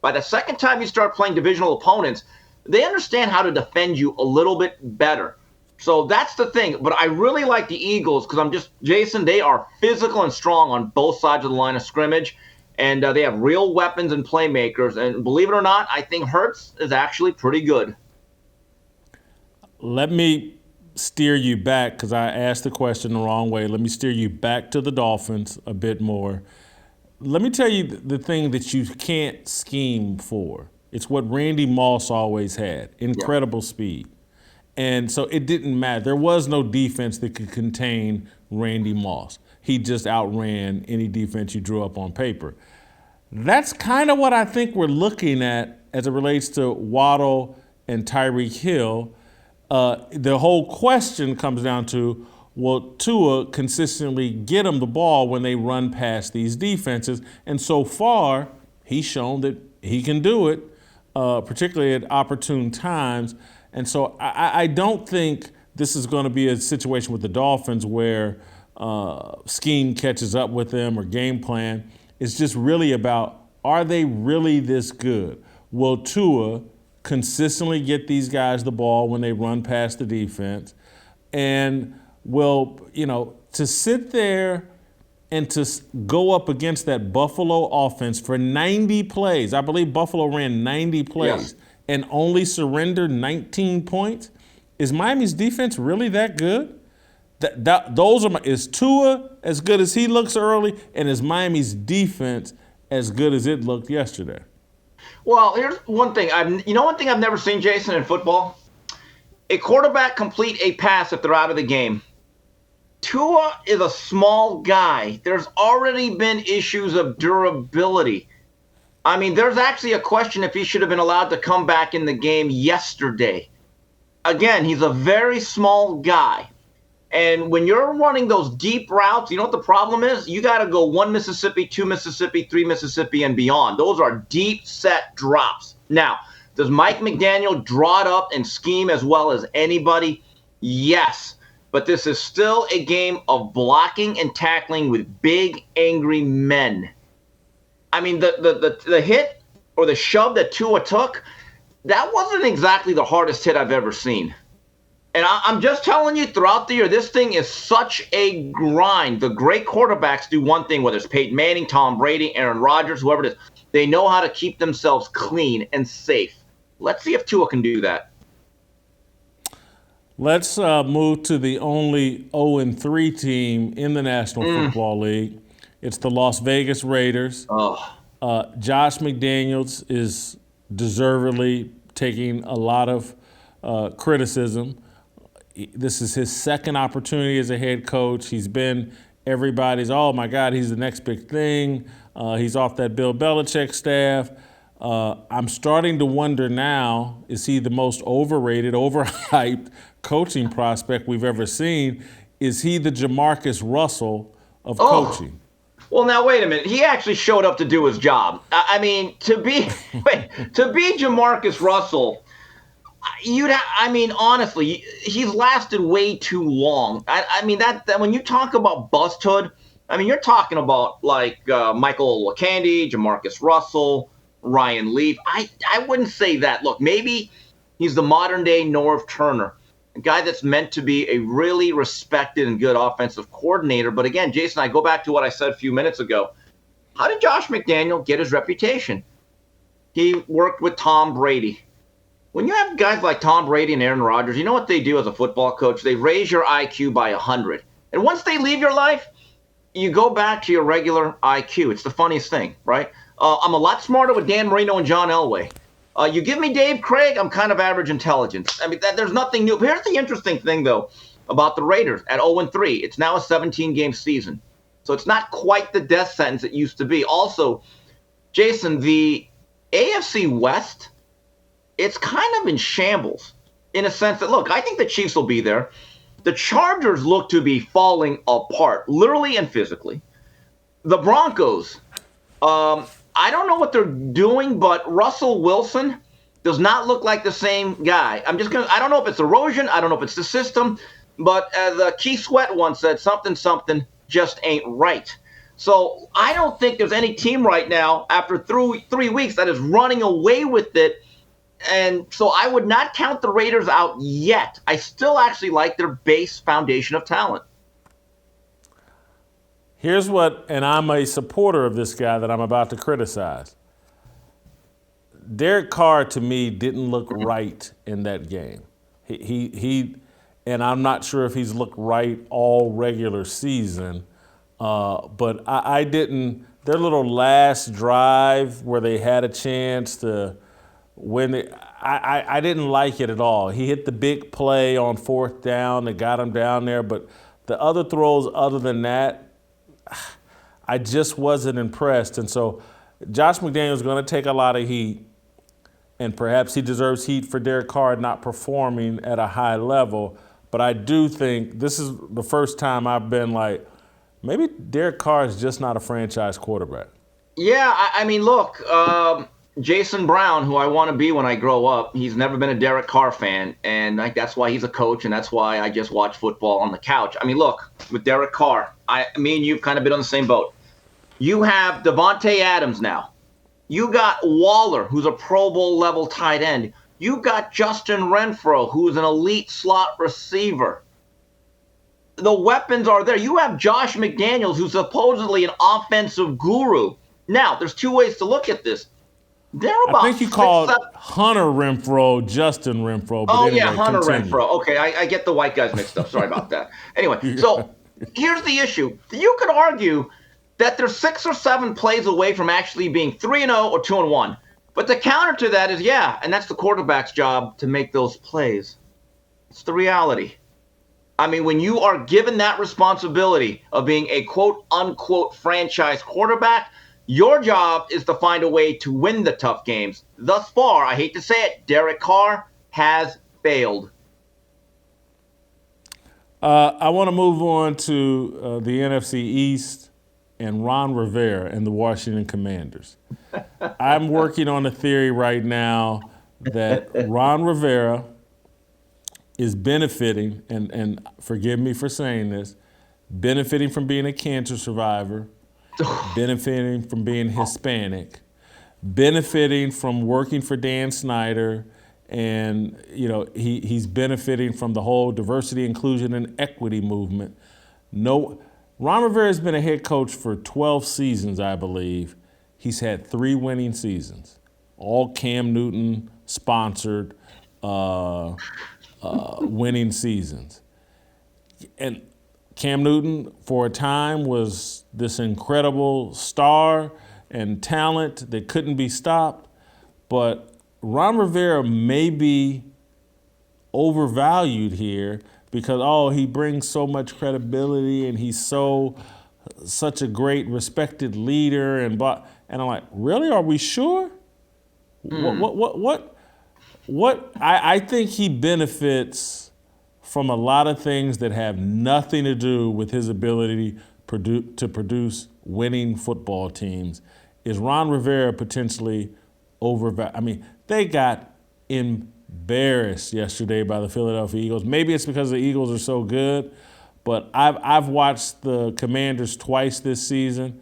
Speaker 5: By the second time you start playing divisional opponents, they understand how to defend you a little bit better. So that's the thing. But I really like the Eagles because Jason, they are physical and strong on both sides of the line of scrimmage. And they have real weapons and playmakers. And believe it or not, I think Hurts is actually pretty good.
Speaker 1: Let me steer you back because I asked the question the wrong way. Let me steer you back to the Dolphins a bit more. Let me tell you the thing that you can't scheme for. It's what Randy Moss always had, incredible speed. And so it didn't matter. There was no defense that could contain Randy Moss. He just outran any defense you drew up on paper. That's kind of what I think we're looking at as it relates to Waddle and Tyreek Hill. The whole question comes down to, will Tua consistently get him the ball when they run past these defenses? And so far, he's shown that he can do it, particularly at opportune times. And so I don't think this is going to be a situation with the Dolphins where scheme catches up with them or game plan. It's just really about, are they really this good? Will Tua consistently get these guys the ball when they run past the defense? And will, to sit there and to go up against that Buffalo offense for 90 plays, I believe Buffalo ran 90 plays, and only surrendered 19 points. Is Miami's defense really that good? Is Tua as good as he looks early, and is Miami's defense as good as it looked yesterday?
Speaker 5: Well, here's one thing. One thing I've never seen, Jason, in football? A quarterback complete a pass if they're out of the game. Tua is a small guy. There's already been issues of durability. I mean, there's actually a question if he should have been allowed to come back in the game yesterday. Again, he's a very small guy. And when you're running those deep routes, you know what the problem is? You got to go 1 Mississippi, 2 Mississippi, 3 Mississippi, and beyond. Those are deep set drops. Now, does Mike McDaniel draw it up and scheme as well as anybody? Yes. But this is still a game of blocking and tackling with big, angry men. I mean, the hit or the shove that Tua took, that wasn't exactly the hardest hit I've ever seen. And I'm just telling you, throughout the year, this thing is such a grind. The great quarterbacks do one thing, whether it's Peyton Manning, Tom Brady, Aaron Rodgers, whoever it is. They know how to keep themselves clean and safe. Let's see if Tua can do that.
Speaker 1: Let's move to the only 0-3 team in the National Football League. It's the Las Vegas Raiders. Josh McDaniels is deservedly taking a lot of criticism. This is his second opportunity as a head coach. He's been everybody's, oh my God, he's the next big thing. He's off that Bill Belichick staff. I'm starting to wonder now, is he the most overrated, overhyped coaching prospect we've ever seen? Is he the Jamarcus Russell of coaching?
Speaker 5: Well, now, wait a minute. He actually showed up to do his job. I mean, to be Jamarcus Russell, honestly, he's lasted way too long. I mean, that when you talk about busthood, I mean, you're talking about like Michael LeCandy, Jamarcus Russell, Ryan Leaf. I wouldn't say that. Look, maybe he's the modern day Norv Turner, a guy that's meant to be a really respected and good offensive coordinator. But again, Jason, I go back to what I said a few minutes ago. How did Josh McDaniel get his reputation? He worked with Tom Brady. When you have guys like Tom Brady and Aaron Rodgers, you know what they do as a football coach? They raise your IQ by 100. And once they leave your life, you go back to your regular IQ. It's the funniest thing, right? I'm a lot smarter with Dan Marino and John Elway. You give me Dave Craig, I'm kind of average intelligence. I mean, there's nothing new. But here's the interesting thing, though, about the Raiders at 0-3. It's now a 17-game season. So it's not quite the death sentence it used to be. Also, Jason, the AFC West it's kind of in shambles in a sense that, look, I think the Chiefs will be there. The Chargers look to be falling apart, literally and physically. The Broncos, I don't know what they're doing, but Russell Wilson does not look like the same guy. I don't know if it's erosion. I don't know if it's the system. But as Keith Sweat once said, something just ain't right. So I don't think there's any team right now after 3 weeks that is running away with it. And so I would not count the Raiders out yet. I still actually like their base foundation of talent.
Speaker 1: Here's what, and I'm a supporter of this guy that I'm about to criticize. Derek Carr, to me, didn't look right in that game. He and I'm not sure if he's looked right all regular season, but I didn't. Their little last drive where they had a chance to win, I didn't like it at all. He hit the big play on 4th down that got him down there, but the other throws other than that, I just wasn't impressed. And so Josh McDaniels is going to take a lot of heat, and perhaps he deserves heat for Derek Carr not performing at a high level. But I do think this is the first time I've been like, maybe Derek Carr is just not a franchise quarterback.
Speaker 5: Yeah, I mean, look, Jason Brown, who I want to be when I grow up, he's never been a Derek Carr fan, and that's why he's a coach, and that's why I just watch football on the couch. I mean, look, with Derek Carr, me and you've kind of been on the same boat. You have Devontae Adams now. You got Waller, who's a Pro Bowl level tight end. You got Justin Renfro, who's an elite slot receiver. The weapons are there. You have Josh McDaniels, who's supposedly an offensive guru. Now, there's two ways to look at this.
Speaker 1: I think you called Hunter Renfro Justin Renfro. But anyway,
Speaker 5: Hunter
Speaker 1: continue.
Speaker 5: Renfro. Okay, I get the white guys mixed up. Sorry about that. Anyway, so here's the issue. You could argue that they're 6 or 7 plays away from actually being 3-0 or 2-1. But the counter to that is, and that's the quarterback's job to make those plays. It's the reality. I mean, when you are given that responsibility of being a quote-unquote franchise quarterback, your job is to find a way to win the tough games. Thus far, I hate to say it, Derek Carr has failed.
Speaker 1: I want to move on to the NFC East and Ron Rivera and the Washington Commanders. I'm working on a theory right now that Ron Rivera is benefiting, and forgive me for saying this, benefiting from being a cancer survivor, benefiting from being Hispanic, benefiting from working for Dan Snyder, and he's benefiting from the whole diversity, inclusion, and equity movement. Ron Rivera has been a head coach for 12 seasons, I believe. He's had 3 winning seasons, all Cam Newton sponsored winning seasons. And Cam Newton, for a time, was this incredible star and talent that couldn't be stopped. But Ron Rivera may be overvalued here because, he brings so much credibility and he's such a great, respected leader. And I'm like, really? Are we sure? What? I think he benefits from a lot of things that have nothing to do with his ability to produce winning football teams. Is Ron Rivera potentially overvalued? I mean, they got embarrassed yesterday by the Philadelphia Eagles. Maybe it's because the Eagles are so good, but I've watched the Commanders twice this season,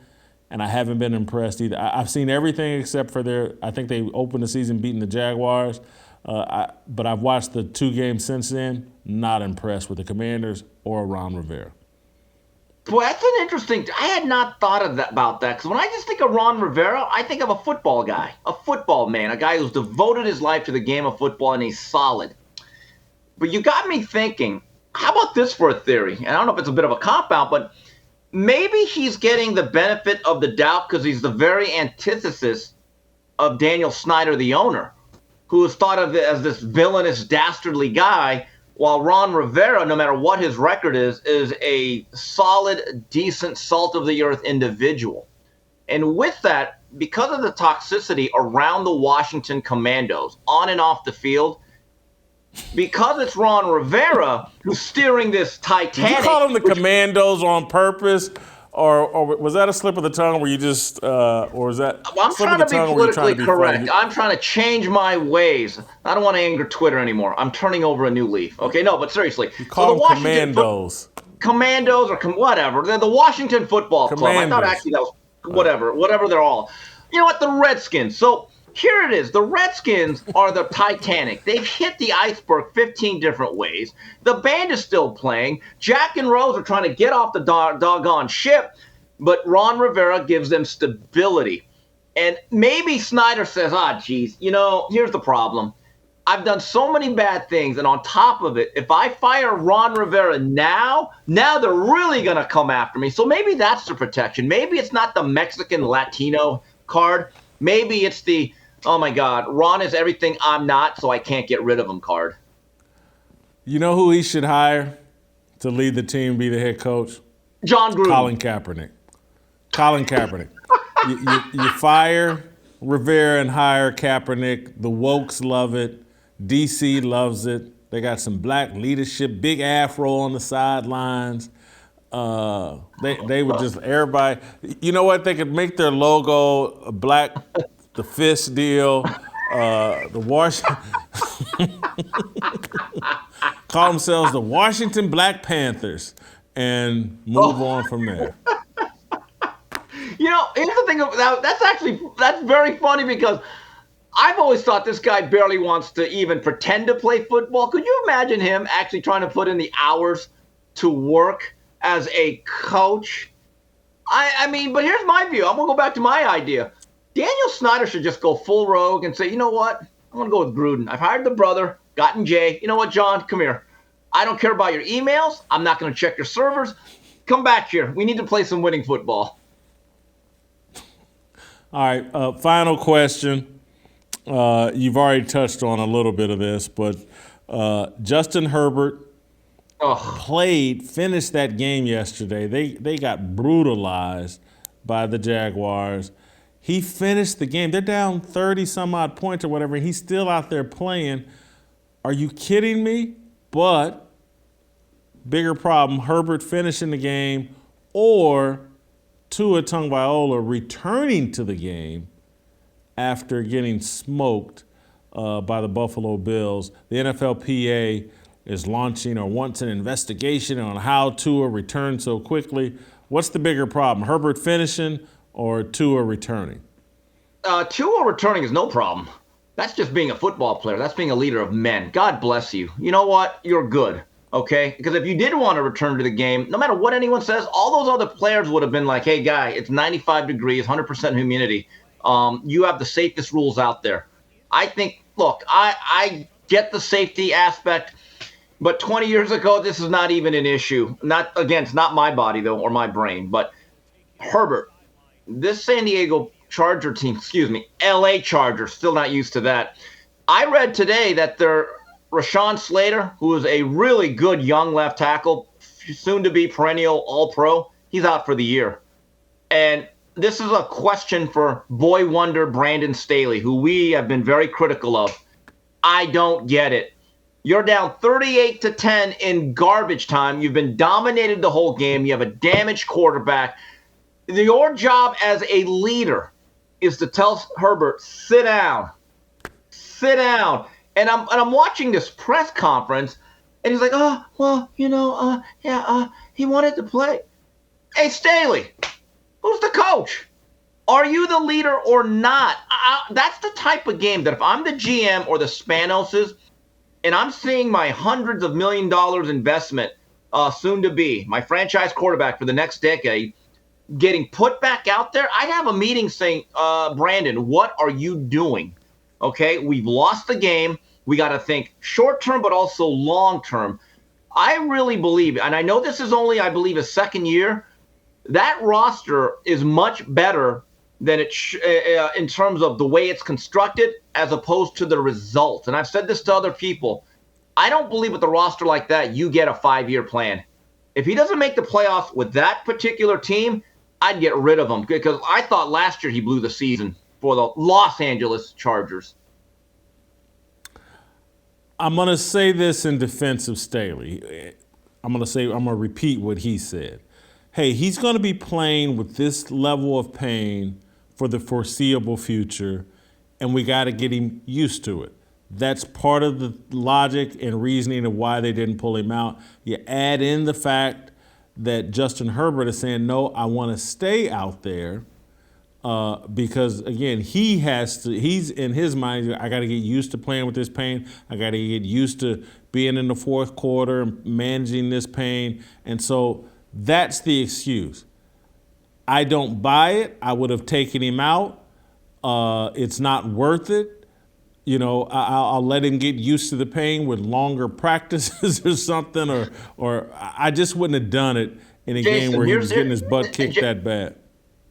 Speaker 1: and I haven't been impressed either. I've seen everything except for I think they opened the season beating the Jaguars, but I've watched the 2 games since then, not impressed with the Commanders or Ron Rivera.
Speaker 5: Well, that's an interesting. I had not thought about that, because when I just think of Ron Rivera, I think of a football guy, a football man, a guy who's devoted his life to the game of football, and he's solid. But you got me thinking, how about this for a theory? And I don't know if it's a bit of a cop-out, but maybe he's getting the benefit of the doubt because he's the very antithesis of Daniel Snyder, the owner, who is thought of as this villainous, dastardly guy, while Ron Rivera, no matter what his record is a solid, decent, salt-of-the-earth individual. And with that, because of the toxicity around the Washington Commandos, on and off the field, because it's Ron Rivera who's steering this Titanic.
Speaker 1: Did you call them the Commandos on purpose? Or was that a slip of the tongue where you just, or was that
Speaker 5: I'm
Speaker 1: slip
Speaker 5: trying
Speaker 1: of
Speaker 5: to
Speaker 1: the
Speaker 5: be
Speaker 1: tongue where you're
Speaker 5: politically
Speaker 1: trying to be
Speaker 5: correct.
Speaker 1: funny?
Speaker 5: I'm trying to change my ways. I don't want to anger Twitter anymore. I'm turning over a new leaf. Okay, no, but seriously.
Speaker 1: You call them
Speaker 5: Washington
Speaker 1: Commandos.
Speaker 5: Commandos or whatever. They're the Washington Football Club. I thought
Speaker 1: Commanders.
Speaker 5: actually that was whatever they're all. You know what? The Redskins. So here it is. The Redskins are the Titanic. They've hit the iceberg 15 different ways. The band is still playing. Jack and Rose are trying to get off the doggone ship. But Ron Rivera gives them stability. And maybe Snyder says, geez, here's the problem. I've done so many bad things. And on top of it, if I fire Ron Rivera now they're really going to come after me. So maybe that's the protection. Maybe it's not the Mexican Latino card. Maybe it's the, oh, my God, Ron is everything I'm not, so I can't get rid of him card.
Speaker 1: You know who he should hire to lead the team, be the head coach?
Speaker 5: John Gruden.
Speaker 1: Colin Kaepernick. You fire Rivera and hire Kaepernick. The wokes love it. DC loves it. They got some black leadership, big afro on the sidelines. They would just, everybody, you know what? They could make their logo a black, the fist deal, the Washington, call themselves the Washington Black Panthers and move on from there.
Speaker 5: Here's the thing about that's very funny because I've always thought this guy barely wants to even pretend to play football. Could you imagine him actually trying to put in the hours to work as a coach? I mean, but here's my view. I'm going to go back to my idea. Daniel Snyder should just go full rogue and say, you know what? I'm going to go with Gruden. I've hired the brother, gotten Jay. You know what, John? Come here. I don't care about your emails. I'm not going to check your servers. Come back here. We need to play some winning football.
Speaker 1: All right, final question. You've already touched on a little bit of this, but Justin Herbert finished that game yesterday. They got brutalized by the Jaguars. He finished the game. They're down 30-some-odd points or whatever, and he's still out there playing. Are you kidding me? But bigger problem, Herbert finishing the game or Tua Tagovailoa returning to the game after getting smoked by the Buffalo Bills. The NFLPA is launching or wants an investigation on how Tua returned so quickly. What's the bigger problem, Herbert finishing or Tua returning?
Speaker 5: Tua returning is no problem. That's just being a football player. That's being a leader of men. God bless you. You know what? You're good. Okay? Because if you did want to return to the game, no matter what anyone says, all those other players would have been like, hey, guy, it's 95 degrees, 100% humidity. You have the safest rules out there. I think, look, I get the safety aspect, but 20 years ago, this is not even an issue. It's not my body, though, or my brain. But Herbert, this San Diego Charger team, LA Chargers, still not used to that. I read today that their Rashawn Slater, who is a really good young left tackle, soon to be perennial All-Pro, he's out for the year. And this is a question for boy wonder Brandon Staley, who we have been very critical of. I don't get it. You're down 38-10 in garbage time. You've been dominated the whole game. You have a damaged quarterback. Your job as a leader is to tell Herbert, sit down. Sit down. And I'm watching this press conference, and he's like, he wanted to play. Hey, Staley, who's the coach? Are you the leader or not? That's the type of game that if I'm the GM or the Spanoses, and I'm seeing my hundreds of $1 million investment, soon to be, my franchise quarterback for the next decade, getting put back out there, I'd have a meeting saying, Brandon, what are you doing? Okay, we've lost the game. We got to think short-term, but also long-term. I really believe, and I know this is only, I believe, a second year, that roster is much better than it in terms of the way it's constructed as opposed to the results. And I've said this to other people. I don't believe with a roster like that, you get a 5-year plan. If he doesn't make the playoffs with that particular team, I'd get rid of him because I thought last year he blew the season for the Los Angeles Chargers.
Speaker 1: I'm going to say this in defense of Staley. I'm going to repeat what he said. Hey, he's going to be playing with this level of pain for the foreseeable future, and we got to get him used to it. That's part of the logic and reasoning of why they didn't pull him out. You add in the fact that Justin Herbert is saying, no, I want to stay out there because, again, he's in his mind, I got to get used to playing with this pain. I got to get used to being in the fourth quarter and managing this pain. And so that's the excuse. I don't buy it. I would have taken him out. It's not worth it. You know, I'll let him get used to the pain with longer practices or something, or I just wouldn't have done it in a game where he was getting his butt kicked that bad.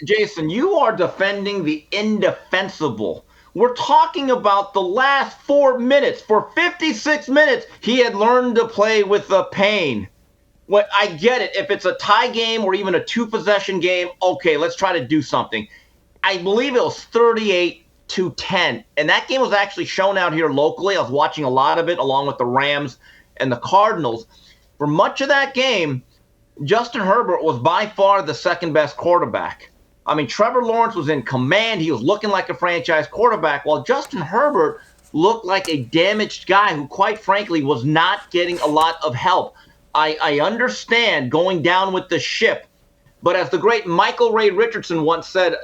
Speaker 5: Jason, you are defending the indefensible. We're talking about the last 4 minutes. For 56 minutes, he had learned to play with the pain. Well, I get it. If it's a tie game or even a two-possession game, okay, let's try to do something. I believe it was 38-10, and that game was actually shown out here locally. I was watching a lot of it along with the Rams and the Cardinals. For much of that game, Justin Herbert was by far the second-best quarterback. I mean, Trevor Lawrence was in command. He was looking like a franchise quarterback, while Justin Herbert looked like a damaged guy who, quite frankly, was not getting a lot of help. I understand going down with the ship, but as the great Michael Ray Richardson once said,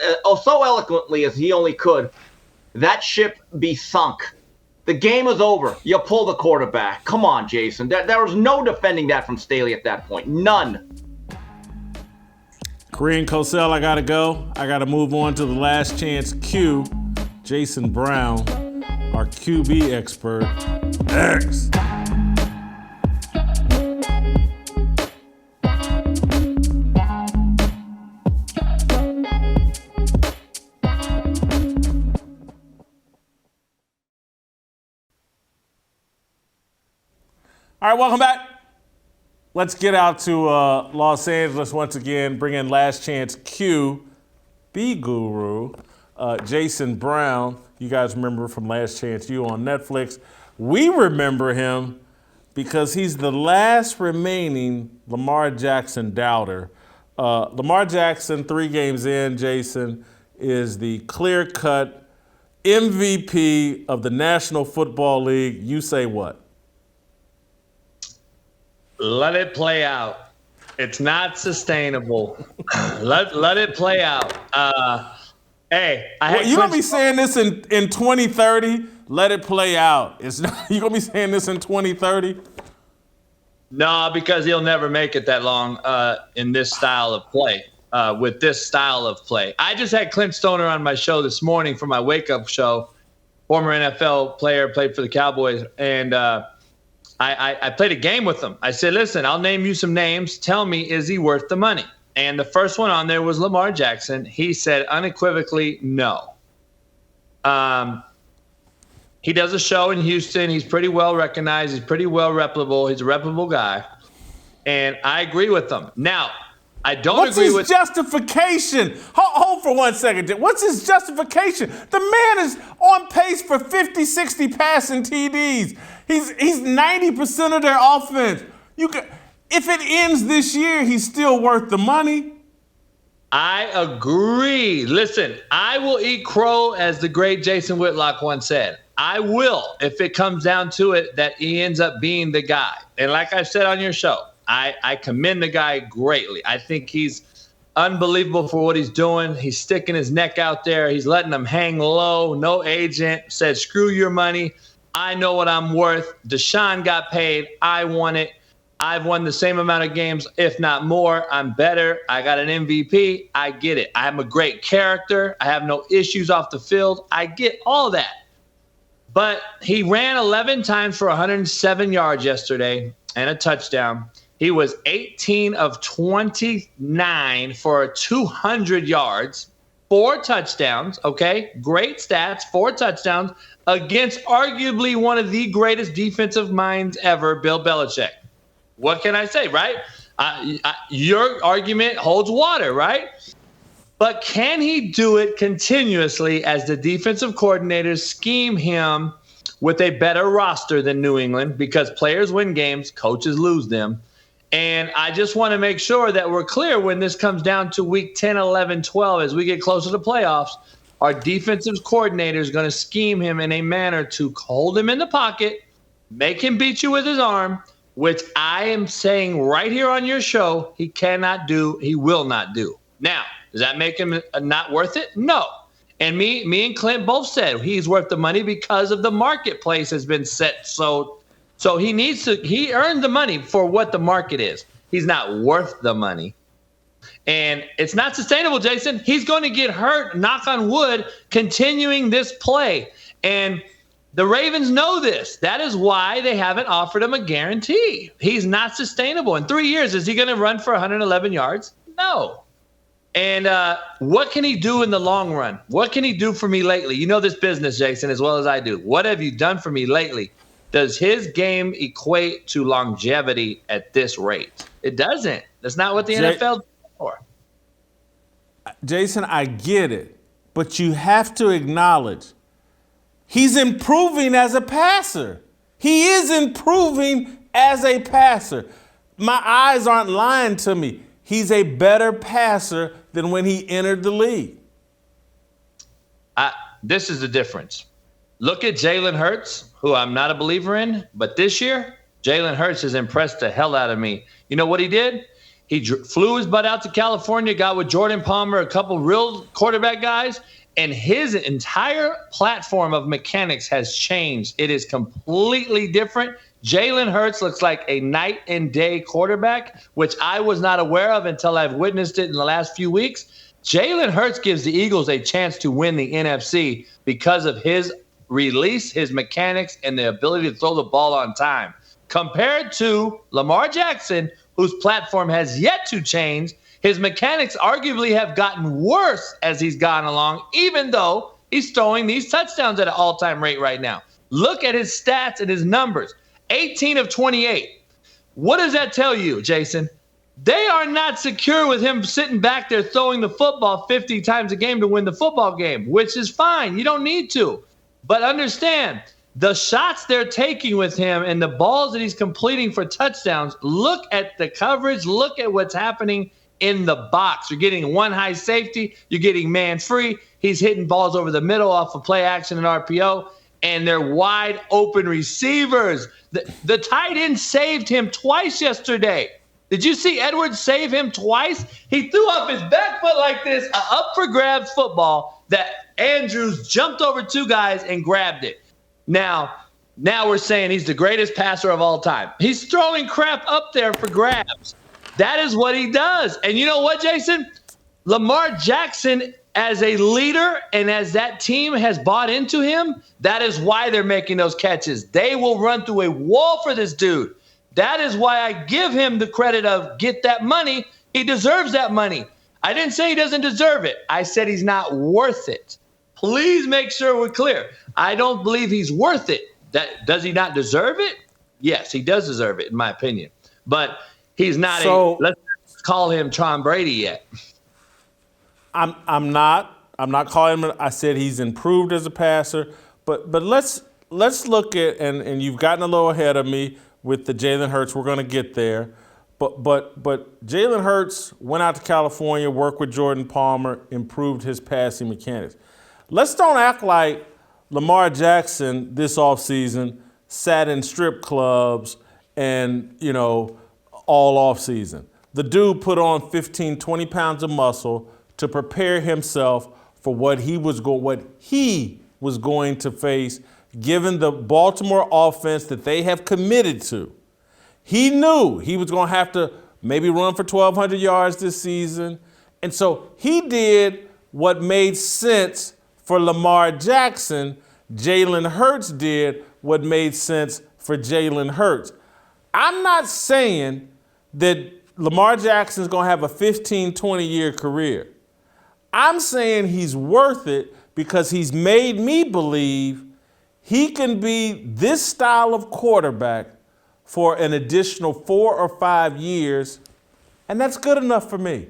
Speaker 5: so eloquently as he only could, that ship be sunk. The game is over. You pull the quarterback. Come on, Jason. There was no defending that from Staley at that point. None.
Speaker 1: Korean Cosell, I got to go. I got to move on to the last chance Q. Jason Brown, our QB expert. X. All right, welcome back. Let's get out to Los Angeles once again, bring in last chance Q, the guru, Jason Brown. You guys remember from Last Chance U on Netflix. We remember him because he's the last remaining Lamar Jackson doubter. Lamar Jackson, 3 games in, Jason, is the clear-cut MVP of the National Football League. You say what?
Speaker 7: Let it play out. It's not sustainable. Let it play out. Hey,
Speaker 1: you're gonna be saying this in 2030. Let it play out. It's not. You gonna be saying this in 2030?
Speaker 7: No, because he'll never make it that long in this style of play. With this style of play, I just had Clint Stoner on my show this morning for my wake-up show. Former NFL player, played for the Cowboys, and I played a game with him. I said, listen, I'll name you some names. Tell me, is he worth the money? And the first one on there was Lamar Jackson. He said unequivocally no. He does a show in Houston. He's pretty well recognized. He's pretty well reputable. He's a reputable guy. And I agree with him. Now, I don't agree with...
Speaker 1: What's his justification? Hold for 1 second. What's his justification? The man is on pace for 50, 60 passing TDs. He's 90% of their offense. If it ends this year, he's still worth the money.
Speaker 7: I agree. Listen, I will eat crow, as the great Jason Whitlock once said. I will, if it comes down to it, that he ends up being the guy. And like I said on your show, I commend the guy greatly. I think he's unbelievable for what he's doing. He's sticking his neck out there. He's letting them hang low. No agent said, screw your money. I know what I'm worth. Deshaun got paid. I won it. I've won the same amount of games, if not more. I'm better. I got an MVP. I get it. I'm a great character. I have no issues off the field. I get all that. But he ran 11 times for 107 yards yesterday and a touchdown. He was 18 of 29 for 200 yards, 4 touchdowns, okay? Great stats, 4 touchdowns against arguably one of the greatest defensive minds ever, Bill Belichick. What can I say, right? Your argument holds water, right? But can he do it continuously as the defensive coordinators scheme him with a better roster than New England? Because players win games, coaches lose them. And I just want to make sure that we're clear when this comes down to week 10, 11, 12, as we get closer to playoffs, our defensive coordinator is going to scheme him in a manner to hold him in the pocket, make him beat you with his arm, which I am saying right here on your show, he cannot do, he will not do. Now, does that make him not worth it? No. And me and Clint both said he's worth the money because of the marketplace has been set. So he earned the money for what the market is. He's not worth the money. And it's not sustainable, Jason. He's going to get hurt, knock on wood, continuing this play. And the Ravens know this. That is why they haven't offered him a guarantee. He's not sustainable. In 3 years, is he going to run for 111 yards? No. And what can he do in the long run? What can he do for me lately? You know this business, Jason, as well as I do. What have you done for me lately? Does his game equate to longevity at this rate? It doesn't. That's not what the NFL is for.
Speaker 1: Jason, I get it, but you have to acknowledge he's improving as a passer. He is improving as a passer. My eyes aren't lying to me. He's a better passer than when he entered the league.
Speaker 7: This is the difference. Look at Jalen Hurts, who I'm not a believer in, but this year, Jalen Hurts has impressed the hell out of me. You know what he did? He flew his butt out to California, got with Jordan Palmer, a couple real quarterback guys, and his entire platform of mechanics has changed. It is completely different. Jalen Hurts looks like a night and day quarterback, which I was not aware of until I've witnessed it in the last few weeks. Jalen Hurts gives the Eagles a chance to win the NFC because of his release, his mechanics, and the ability to throw the ball on time. Compared to Lamar Jackson, whose platform has yet to change, his mechanics arguably have gotten worse as he's gone along, even though he's throwing these touchdowns at an all-time rate right now. Look at his stats and his numbers. 18 of 28. What does that tell you, Jason? They are not secure with him sitting back there throwing the football 50 times a game to win the football game, which is fine. You don't need to. But understand, the shots they're taking with him and the balls that he's completing for touchdowns, look at the coverage, look at what's happening in the box. You're getting one high safety, you're getting man free. He's hitting balls over the middle off of play action and RPO, and they're wide open receivers. The tight end saved him twice yesterday. Did you see Edwards save him twice? He threw up his back foot like this, up for grabs football that Andrews jumped over two guys and grabbed it. Now we're saying he's the greatest passer of all time. He's throwing crap up there for grabs. That is what he does. And you know what, Jason? Lamar Jackson, as a leader and as that team has bought into him, that is why they're making those catches. They will run through a wall for this dude. That is why I give him the credit of get that money. He deserves that money. I didn't say he doesn't deserve it. I said he's not worth it. Please make sure we're clear. I don't believe he's worth it. Does he not deserve it? Yes, he does deserve it, in my opinion. But he's not let's call him Tom Brady yet.
Speaker 1: I'm not calling him. I said he's improved as a passer. But let's look at, and you've gotten a little ahead of me with the Jalen Hurts. We're going to get there. But Jalen Hurts went out to California, worked with Jordan Palmer, improved his passing mechanics. Let's don't act like Lamar Jackson this offseason sat in strip clubs and, all offseason. The dude put on 15, 20 pounds of muscle to prepare himself for what he was going to face, given the Baltimore offense that they have committed to. He knew he was going to have to maybe run for 1,200 yards this season. And so he did what made sense for Lamar Jackson. Jalen Hurts did what made sense for Jalen Hurts. I'm not saying that Lamar Jackson is going to have a 15, 20-year career. I'm saying he's worth it because he's made me believe he can be this style of quarterback for an additional 4 or 5 years, and that's good enough for me.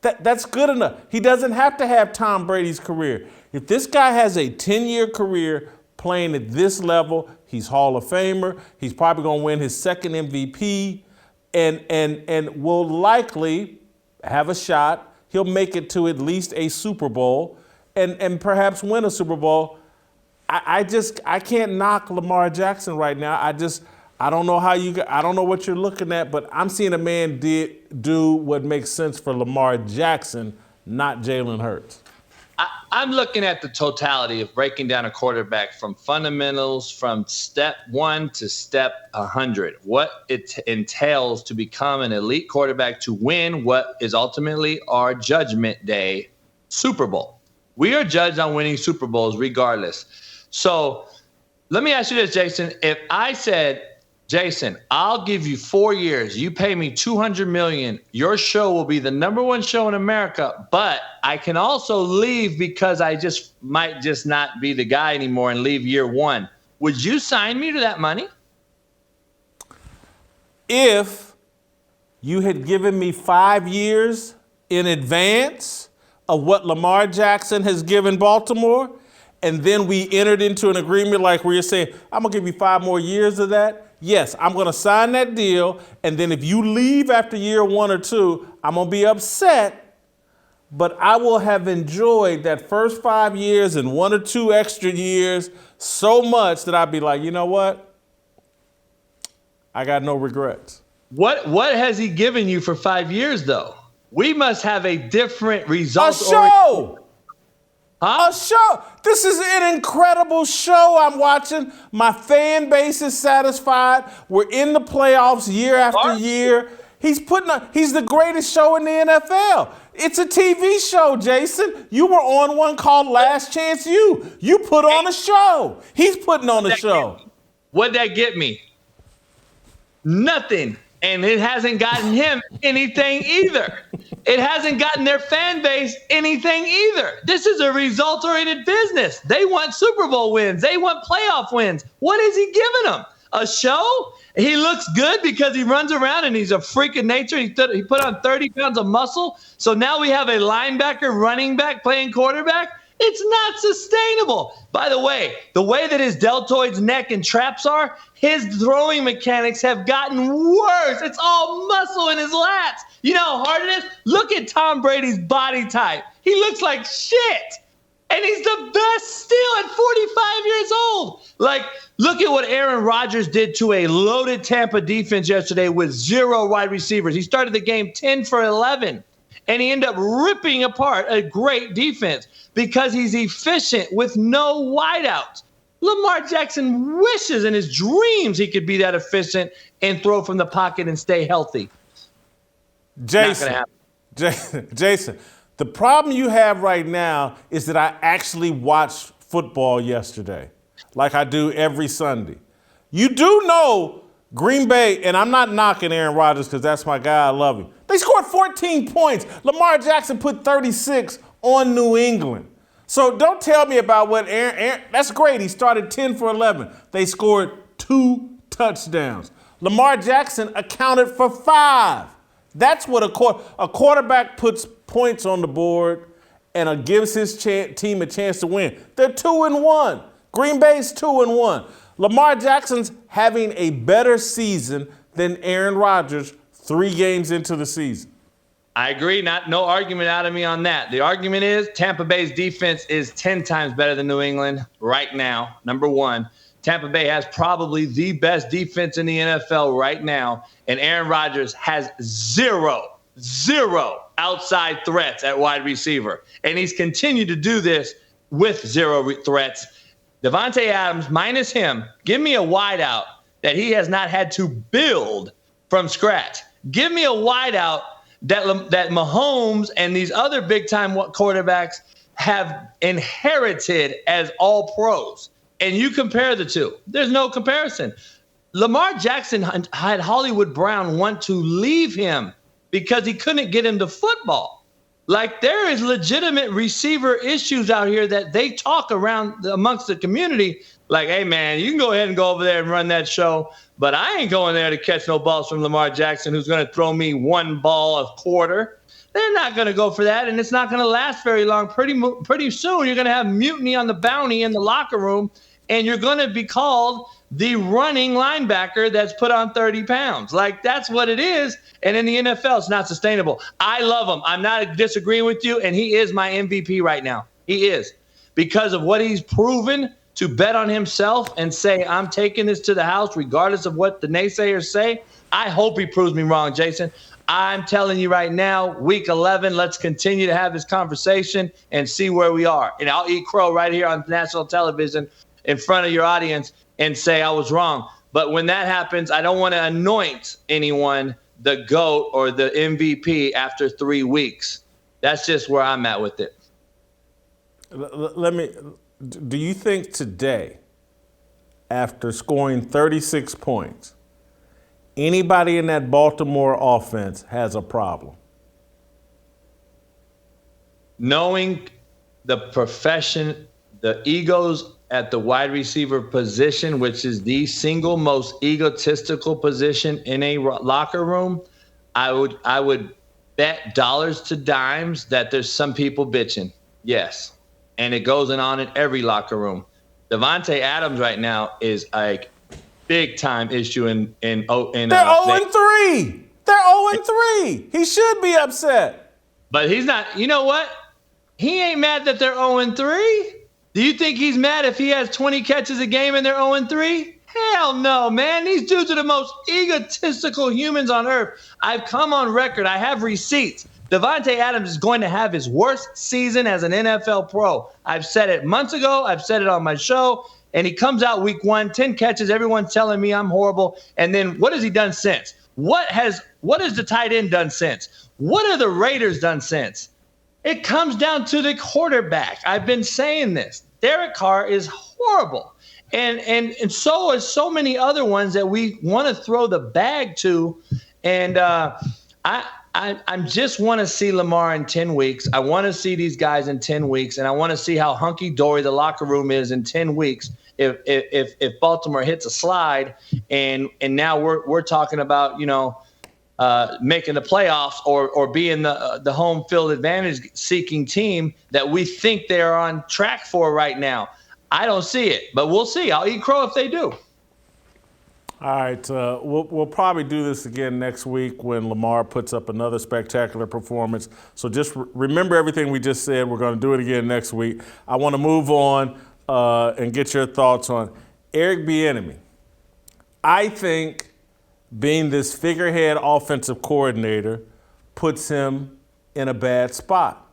Speaker 1: That's good enough. He doesn't have to have Tom Brady's career. If this guy has a 10-year career playing at this level, he's Hall of Famer. He's probably going to win his second MVP and will likely have a shot. He'll make it to at least a Super Bowl and perhaps win a Super Bowl. I can't knock Lamar Jackson right now. I don't know I don't know what you're looking at, but I'm seeing a man do what makes sense for Lamar Jackson, not Jalen Hurts.
Speaker 7: I'm looking at the totality of breaking down a quarterback from fundamentals from step 1 to step 100. What it entails to become an elite quarterback to win what is ultimately our judgment day Super Bowl. We are judged on winning Super Bowls regardless. So let me ask you this, Jason. If I said, Jason, I'll give you 4 years. You pay me $200 million. Your show will be the #1 show in America, but I can also leave because I might not be the guy anymore and leave year 1. Would you sign me to that money?
Speaker 1: If you had given me 5 years in advance of what Lamar Jackson has given Baltimore, and then we entered into an agreement like where you're saying, I'm going to give you 5 more years of that. Yes, I'm going to sign that deal, and then if you leave after year 1 or 2, I'm going to be upset, but I will have enjoyed that first 5 years and 1 or 2 extra years so much that I'd be like, you know what? I got no regrets.
Speaker 7: What has he given you for 5 years, though? We must have a different result.
Speaker 1: A show! A show. This is an incredible show I'm watching. My fan base is satisfied. We're in the playoffs year after year. He's the greatest show in the NFL. It's a TV show, Jason. You were on one called Last Chance U. You put on a show. He's putting on a show.
Speaker 7: What'd that get me? Nothing. And it hasn't gotten him anything either. It hasn't gotten their fan base anything either. This is a result-oriented business. They want Super Bowl wins. They want playoff wins. What is he giving them? A show? He looks good because he runs around and he's a freak of nature. He put on 30 pounds of muscle. So now we have a linebacker, running back, playing quarterback. It's not sustainable. By the way that his deltoids, neck, and traps are, his throwing mechanics have gotten worse. It's all muscle in his lats. You know how hard it is? Look at Tom Brady's body type. He looks like shit. And he's the best still at 45 years old. Like, look at what Aaron Rodgers did to a loaded Tampa defense yesterday with 0 wide receivers. He started the game 10 for 11. And he ended up ripping apart a great defense because he's efficient with no wideouts. Lamar Jackson wishes in his dreams he could be that efficient and throw from the pocket and stay healthy.
Speaker 1: Jason, the problem you have right now is that I actually watched football yesterday, like I do every Sunday. You do know Green Bay, and I'm not knocking Aaron Rodgers because that's my guy, I love him. They scored 14 points. Lamar Jackson put 36 on New England. So don't tell me about what Aaron that's great. He started 10 for 11. They scored 2 touchdowns. Lamar Jackson accounted for 5. That's what a quarterback puts points on the board and gives his team a chance to win. They're 2-1. Green Bay's 2-1. Lamar Jackson's having a better season than Aaron Rodgers 3 games into the season.
Speaker 7: I agree. No argument out of me on that. The argument is Tampa Bay's defense is 10 times better than New England right now, number 1. Tampa Bay has probably the best defense in the NFL right now, and Aaron Rodgers has zero outside threats at wide receiver. And he's continued to do this with 0 threats. Devontae Adams, minus him, give me a wideout that he has not had to build from scratch. Give me a wideout that Mahomes and these other big-time quarterbacks have inherited as all pros. And you compare the two. There's no comparison. Lamar Jackson had Hollywood Brown want to leave him because he couldn't get him to football. Like, there is legitimate receiver issues out here that they talk around amongst the community. Like, hey, man, you can go ahead and go over there and run that show, but I ain't going there to catch no balls from Lamar Jackson, who's going to throw me 1 ball a quarter. They're not going to go for that, and it's not going to last very long. Pretty soon, you're going to have mutiny on the bounty in the locker room, and you're going to be called the running linebacker that's put on 30 pounds. Like, that's what it is. And in the NFL, it's not sustainable. I love him. I'm not disagreeing with you, and he is my MVP right now. He is. Because of what he's proven to bet on himself and say, I'm taking this to the house regardless of what the naysayers say. I hope he proves me wrong, Jason. I'm telling you right now, week 11, let's continue to have this conversation and see where we are. And I'll eat crow right here on national television in front of your audience and say I was wrong. But when that happens, I don't want to anoint anyone the GOAT or the MVP after 3 weeks. That's just where I'm at with it.
Speaker 1: Do you think today, after scoring 36 points, anybody in that Baltimore offense has a problem?
Speaker 7: Knowing the profession, the egos at the wide receiver position, which is the single most egotistical position in a locker room, I would bet dollars to dimes that there's some people bitching. Yes. And it goes on in every locker room. Devontae Adams right now is like big time issue in
Speaker 1: They're 0-3. They're 0-3. He should be upset.
Speaker 7: But he's not. You know what? He ain't mad that they're 0-3. Do you think he's mad if he has 20 catches a game and they're 0-3? Hell no, man. These dudes are the most egotistical humans on earth. I've come on record. I have receipts. Devontae Adams is going to have his worst season as an NFL pro. I've said it months ago. I've said it on my show. And he comes out week 1, 10 catches. Everyone's telling me I'm horrible. And then what has he done since? What has the tight end done since? What have the Raiders done since? It comes down to the quarterback. I've been saying this. Derek Carr is horrible. And so is so many other ones that we want to throw the bag to. And I just want to see Lamar in 10 weeks. I want to see these guys in 10 weeks. And I want to see how hunky-dory the locker room is in 10 weeks if Baltimore hits a slide and now we're talking about, making the playoffs or being the home field advantage seeking team that we think they're on track for right now. I don't see it, but we'll see. I'll eat crow if they do.
Speaker 1: All right, we'll probably do this again next week when Lamar puts up another spectacular performance. So just remember everything we just said. We're going to do it again next week. I want to move on and get your thoughts on Eric Bieniemy. I think being this figurehead offensive coordinator puts him in a bad spot.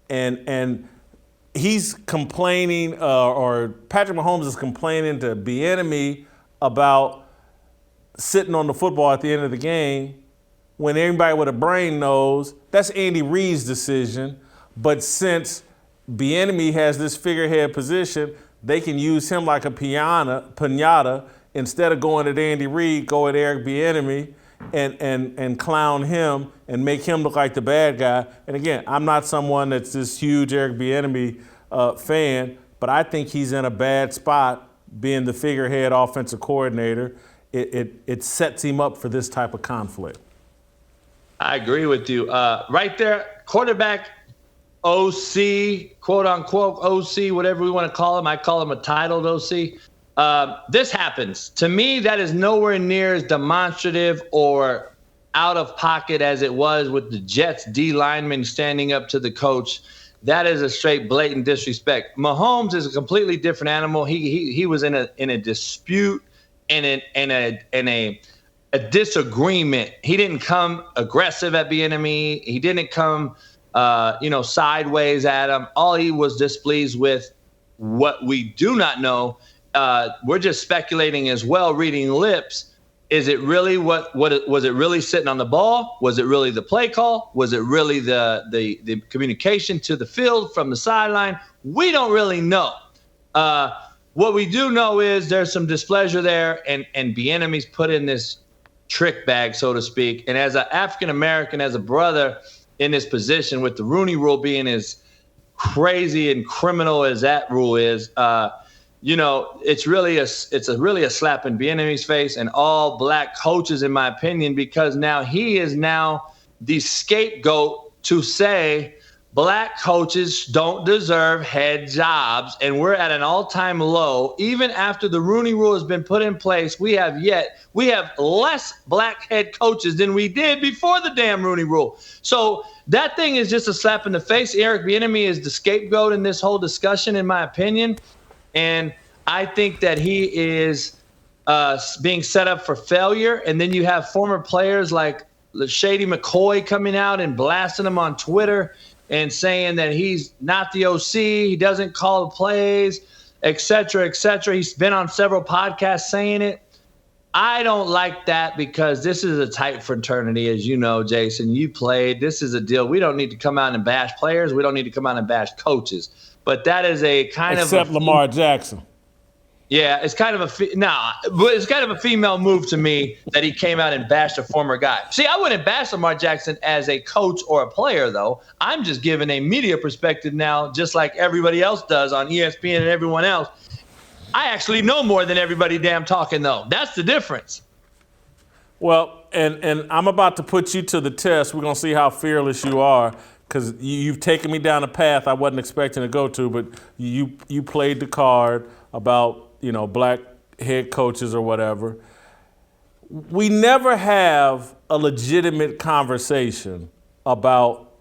Speaker 1: And he's complaining, or Patrick Mahomes is complaining to Bieniemy about sitting on the football at the end of the game when everybody with a brain knows that's Andy Reid's decision. But since Bieniemy has this figurehead position, they can use him like a piñata. Instead of going at Andy Reid, go at Eric Bieniemy and clown him and make him look like the bad guy. And again, I'm not someone that's this huge Eric Bieniemy fan, but I think he's in a bad spot being the figurehead offensive coordinator. It sets him up for this type of conflict.
Speaker 7: I agree with you. Right there, quarterback, OC, quote unquote OC, whatever we want to call him. I call him a titled OC. This happens. To me, that is nowhere near as demonstrative or out of pocket as it was with the Jets D lineman standing up to the coach. That is a straight blatant disrespect. Mahomes is a completely different animal. He was in a dispute and a disagreement. He didn't come aggressive at Bieniemy. He didn't come sideways at him. All he was displeased with, what we do not know, we're just speculating as well, reading lips. Is it really was it really sitting on the ball? Was it really the play call? Was it really the communication to the field from the sideline? We don't really know. What we do know is there's some displeasure there, and Bieniemy's put in this trick bag, so to speak. And as an African-American, as a brother in this position, with the Rooney Rule being as crazy and criminal as that rule is, it's really a slap in Bieniemy's face and all black coaches, in my opinion, because now he is the scapegoat to say black coaches don't deserve head jobs, and we're at an all-time low. Even after the Rooney Rule has been put in place, we have less black head coaches than we did before the damn Rooney Rule. So that thing is just a slap in the face. Eric Bieniemy is the scapegoat in this whole discussion, in my opinion, and I think that he is being set up for failure. And then you have former players like Shady McCoy coming out and blasting him on Twitter and saying that he's not the OC, he doesn't call the plays, et cetera, et cetera. He's been on several podcasts saying it. I don't like that because this is a tight fraternity, as you know, Jason. You played. This is a deal. We don't need to come out and bash players. We don't need to come out and bash coaches. But that is a kind of
Speaker 1: except Lamar Jackson.
Speaker 7: Yeah, it's kind of it's kind of a female move to me that he came out and bashed a former guy. See, I wouldn't bash Lamar Jackson as a coach or a player, though. I'm just giving a media perspective now, just like everybody else does on ESPN and everyone else. I actually know more than everybody damn talking, though. That's the difference.
Speaker 1: Well, and I'm about to put you to the test. We're going to see how fearless you are, because you've taken me down a path I wasn't expecting to go to, but you played the card about, black head coaches or whatever. We never have a legitimate conversation about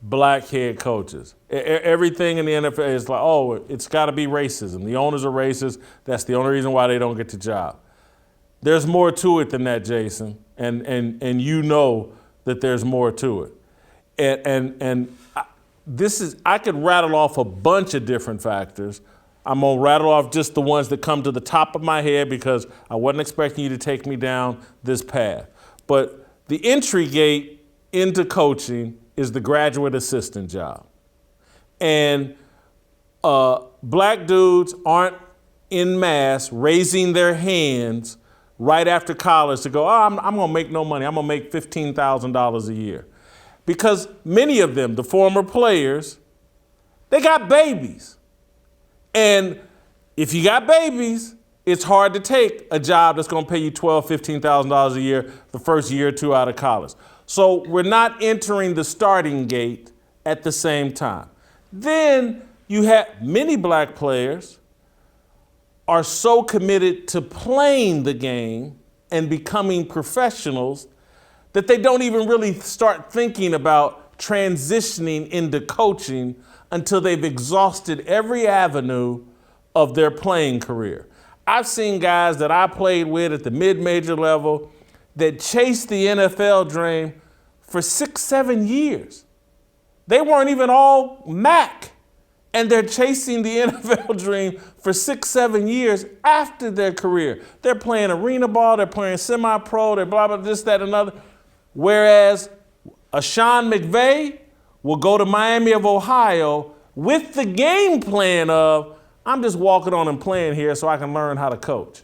Speaker 1: black head coaches. Everything in the NFL is like, oh, it's got to be racism. The owners are racist. That's the only reason why they don't get the job. There's more to it than that, Jason, and you know that there's more to it. And I could rattle off a bunch of different factors. I'm going to rattle off just the ones that come to the top of my head because I wasn't expecting you to take me down this path. But the entry gate into coaching is the graduate assistant job. And black dudes aren't en masse raising their hands right after college to go, I'm going to make no money. I'm going to make $15,000 a year. Because many of them, the former players, they got babies. And if you got babies, it's hard to take a job that's going to pay you $12,000, $15,000 a year the first year or two out of college. So we're not entering the starting gate at the same time. Then you have many black players are so committed to playing the game and becoming professionals that they don't even really start thinking about transitioning into coaching until they've exhausted every avenue of their playing career. I've seen guys that I played with at the mid-major level that chased the NFL dream for 6-7 years. They weren't even all MAC, and they're chasing the NFL dream for 6-7 years after their career. They're playing arena ball, they're playing semi-pro, they're blah, blah, this, that, another. Whereas a Sean McVay will go to Miami of Ohio with the game plan of, I'm just walking on and playing here so I can learn how to coach.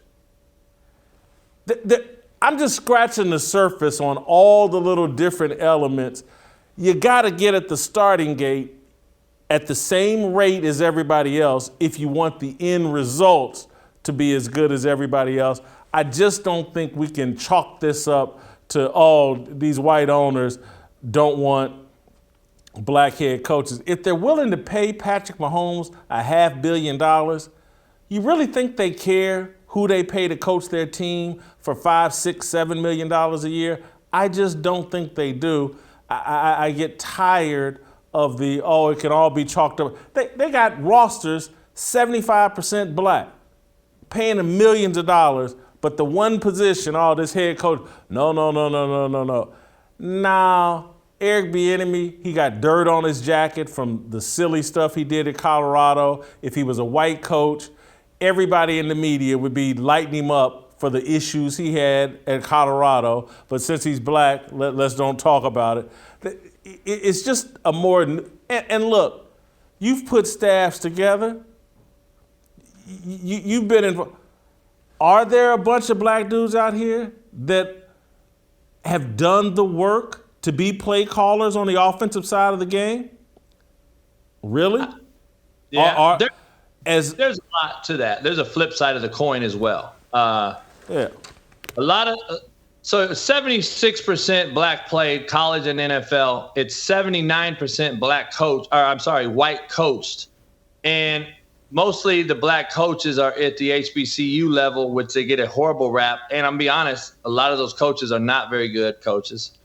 Speaker 1: I'm just scratching the surface on all the little different elements. You got to get at the starting gate at the same rate as everybody else if you want the end results to be as good as everybody else. I just don't think we can chalk this up to, these white owners don't want black head coaches. If they're willing to pay Patrick Mahomes $500 million, you really think they care who they pay to coach their team for $5, $6, $7 million a year? I just don't think they do. I get tired of it can all be chalked up. They got rosters 75% black, paying them millions of dollars, but the one position, this head coach, no. Now, Eric Bieniemy, he got dirt on his jacket from the silly stuff he did at Colorado. If he was a white coach, everybody in the media would be lighting him up for the issues he had at Colorado. But since he's black, let's don't talk about it. It's just a more, and look, you've put staffs together. You've been involved. Are there a bunch of black dudes out here that have done the work to be play callers on the offensive side of the game? Really?
Speaker 7: Yeah. There's a lot to that. There's a flip side of the coin as well.
Speaker 1: Yeah.
Speaker 7: A lot So 76% black played college and NFL. It's 79% white coached. And mostly the black coaches are at the HBCU level, which they get a horrible rap. And I'm going to be honest, a lot of those coaches are not very good coaches.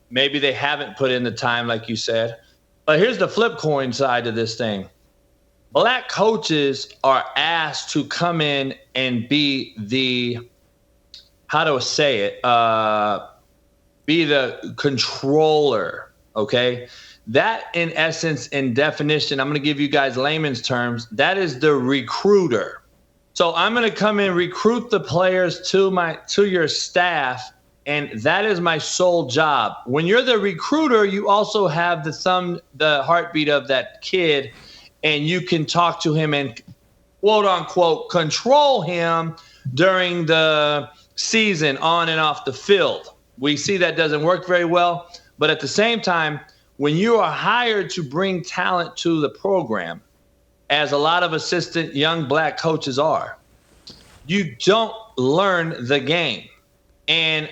Speaker 7: Maybe they haven't put in the time, like you said. But here's the flip coin side to this thing. Black coaches are asked to come in and be the be the controller, okay? That, in essence, in definition, I'm going to give you guys layman's terms, that is the recruiter. So I'm going to come in, recruit the players to your staff, and that is my sole job. When you're the recruiter, you also have the heartbeat of that kid, and you can talk to him and, quote unquote, control him during the season on and off the field. We see that doesn't work very well, but at the same time, when you are hired to bring talent to the program, as a lot of assistant young black coaches are, you don't learn the game. And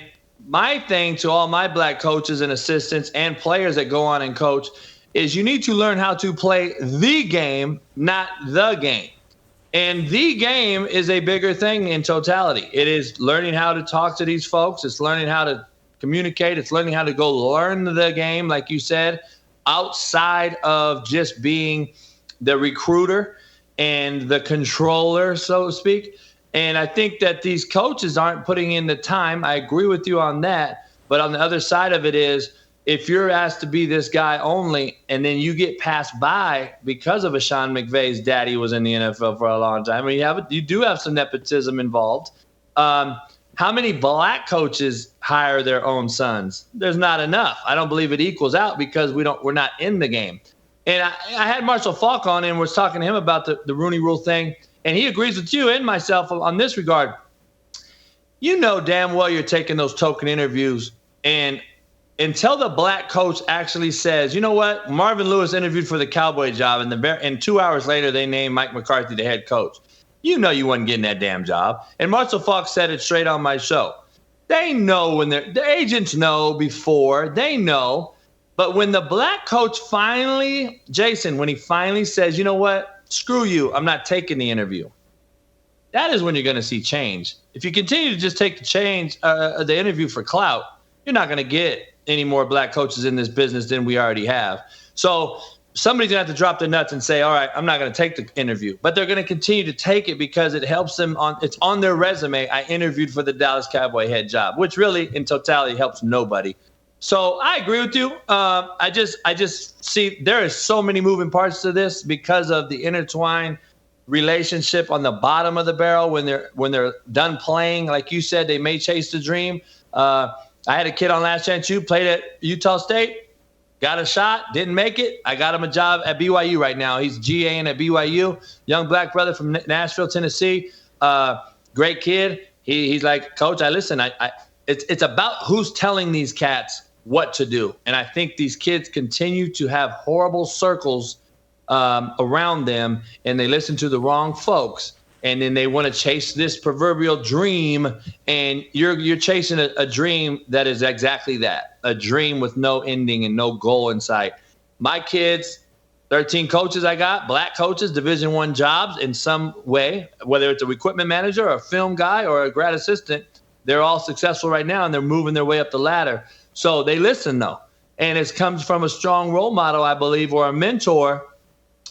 Speaker 7: my thing to all my black coaches and assistants and players that go on and coach is you need to learn how to play the game, not the game. And the game is a bigger thing in totality. It is learning how to talk to these folks. It's learning how to communicate. It's learning how to go learn the game, like you said, outside of just being the recruiter and the controller, so to speak. And I think that these coaches aren't putting in the time. I agree with you on that. But on the other side of it is, if you're asked to be this guy only, and then you get passed by because of a Sean McVay's daddy was in the NFL for a long time, I mean, you do have some nepotism involved. How many black coaches hire their own sons? There's not enough. I don't believe it equals out because we're not in the game. And I had Marshall Faulk on and was talking to him about the Rooney Rule thing, and he agrees with you and myself on this regard. You know damn well you're taking those token interviews, and until the black coach actually says, you know what, Marvin Lewis interviewed for the Cowboy job, and 2 hours later they named Mike McCarthy the head coach. You know you wasn't getting that damn job. And Marshall Faulk said it straight on my show. They know when the agents know before, they know. But when the black coach finally, Jason, when he finally says, you know what, screw you, I'm not taking the interview, that is when you're going to see change. If you continue to just take the interview for clout, you're not going to get any more black coaches in this business than we already have. So somebody's going to have to drop their nuts and say, all right, I'm not going to take the interview. But they're going to continue to take it because it helps them it's on their resume. I interviewed for the Dallas Cowboy head job, which really in totality helps nobody. So I agree with you. I just see there is so many moving parts to this because of the intertwined relationship on the bottom of the barrel when they're done playing. Like you said, they may chase the dream. I had a kid on Last Chance U, played at Utah State, got a shot, didn't make it. I got him a job at BYU right now. He's GAing at BYU, young black brother from Nashville, Tennessee. Great kid. He's like, Coach, it's about who's telling these cats what to do. And I think these kids continue to have horrible circles around them, and they listen to the wrong folks. And then they want to chase this proverbial dream, and you're chasing a dream that is exactly that, a dream with no ending and no goal in sight. My kids, 13 coaches I got, black coaches, Division I jobs in some way, whether it's a equipment manager or a film guy or a grad assistant, they're all successful right now, and they're moving their way up the ladder. So they listen, though. And it comes from a strong role model, I believe, or a mentor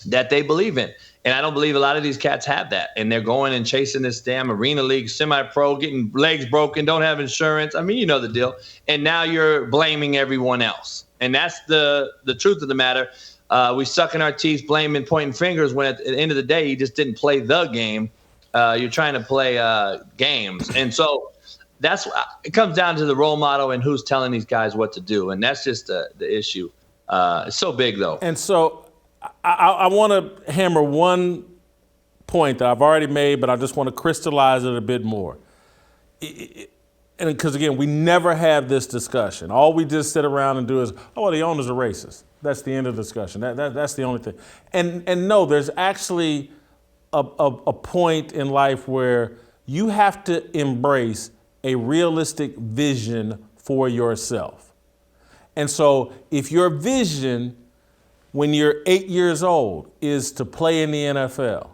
Speaker 7: that they believe in. And I don't believe a lot of these cats have that. And they're going and chasing this damn arena league, semi-pro, getting legs broken, don't have insurance. I mean, you know the deal. And now you're blaming everyone else. And that's the truth of the matter. We suck in our teeth, blaming, pointing fingers when at the end of the day, you just didn't play the game. You're trying to play games. And so it comes down to the role model and who's telling these guys what to do. And that's just the issue. It's so big, though.
Speaker 1: And so I want to hammer one point that I've already made, but I just want to crystallize it a bit more. And because, again, we never have this discussion. All we just sit around and do is, oh, well, the owners are racist. That's the end of the discussion. That's the only thing. And no, there's actually a point in life where you have to embrace a realistic vision for yourself. And so if your vision when you're 8 years old is to play in the NFL,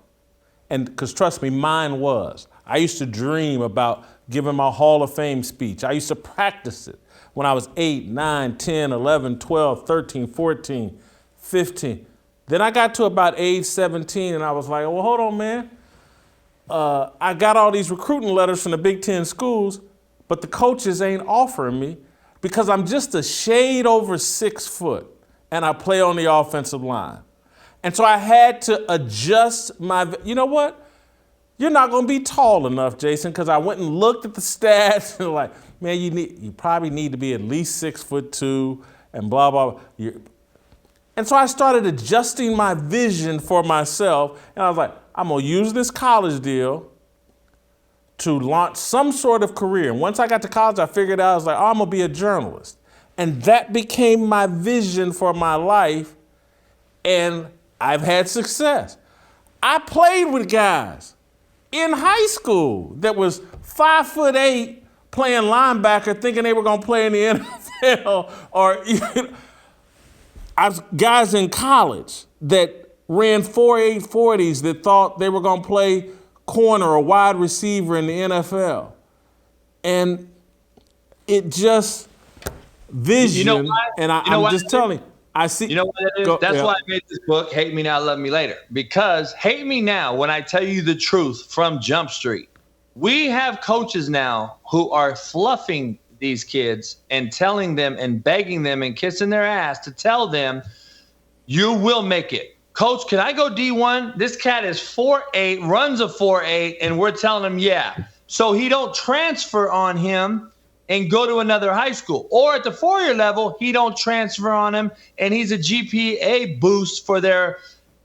Speaker 1: and because trust me, mine was. I used to dream about giving my Hall of Fame speech. I used to practice it when I was 8, 9, 10, 11, 12, 13, 14, 15. Then I got to about age 17 and I was like, well, hold on, man. I got all these recruiting letters from the Big Ten schools, but the coaches ain't offering me because I'm just a shade over 6 foot and I play on the offensive line. And so I had to adjust you know what? You're not going to be tall enough, Jason, because I went and looked at the stats and like, man, you probably need to be at least 6'2" and blah, blah, blah. And so I started adjusting my vision for myself. And I was like, I'm going to use this college deal to launch some sort of career. And once I got to college, I figured out, I was like, oh, I'm going to be a journalist. And that became my vision for my life. And I've had success. I played with guys in high school that was 5'8" playing linebacker thinking they were going to play in the NFL. Or I was guys in college that ran 4.8 40s that thought they were going to play corner or wide receiver in the NFL. And it just vision.
Speaker 7: You know why?
Speaker 1: And I'm just telling you. I see.
Speaker 7: You know what it is? That's why I made this book, Hate Me Now, Love Me Later. Because hate me now when I tell you the truth from Jump Street. We have coaches now who are fluffing these kids and telling them and begging them and kissing their ass to tell them, you will make it. Coach, can I go D1? This cat is 4'8", runs a 4'8", and we're telling him, yeah. So he don't transfer on him and go to another high school. Or at the 4-year level, he don't transfer on him, and he's a GPA boost for their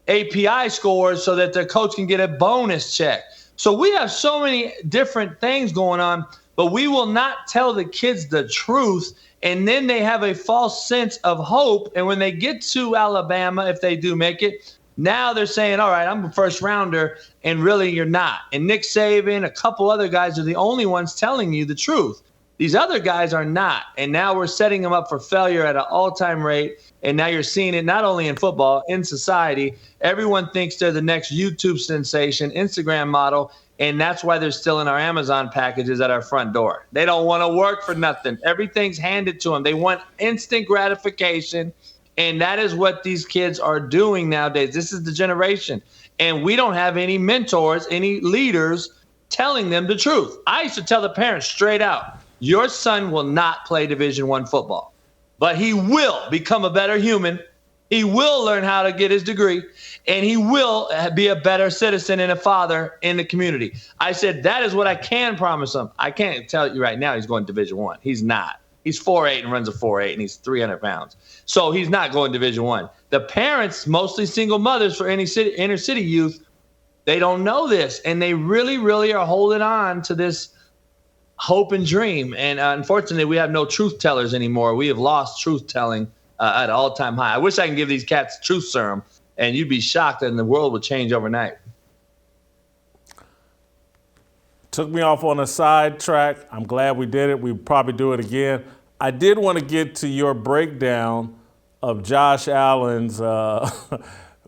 Speaker 7: API scores so that their coach can get a bonus check. So we have so many different things going on, but we will not tell the kids the truth, and then they have a false sense of hope. And when they get to Alabama, if they do make it, now they're saying, all right, I'm a first rounder, and really you're not. And Nick Saban, a couple other guys are the only ones telling you the truth. These other guys are not. And now we're setting them up for failure at an all-time rate. And now you're seeing it not only in football, in society. Everyone thinks they're the next YouTube sensation, Instagram model. And that's why they're still in our Amazon packages at our front door. They don't want to work for nothing. Everything's handed to them. They want instant gratification. And that is what these kids are doing nowadays. This is the generation. And we don't have any mentors, any leaders telling them the truth. I used to tell the parents straight out, your son will not play Division I football, but he will become a better human. He will learn how to get his degree, and he will be a better citizen and a father in the community. I said, that is what I can promise him. I can't tell you right now he's going to Division I. He's not. He's 4'8" and runs a 4'8", and he's 300 pounds. So he's not going to Division I. The parents, mostly single mothers for any inner city youth, they don't know this, and they really, really are holding on to this hope and dream. And unfortunately, we have no truth tellers anymore. We have lost truth telling at an all-time high. I wish I can give these cats truth serum, and you'd be shocked that the world would change overnight.
Speaker 1: Took me off on a side track. I'm glad we did it. We'll probably do it again. I did want to get to your breakdown of Josh Allen's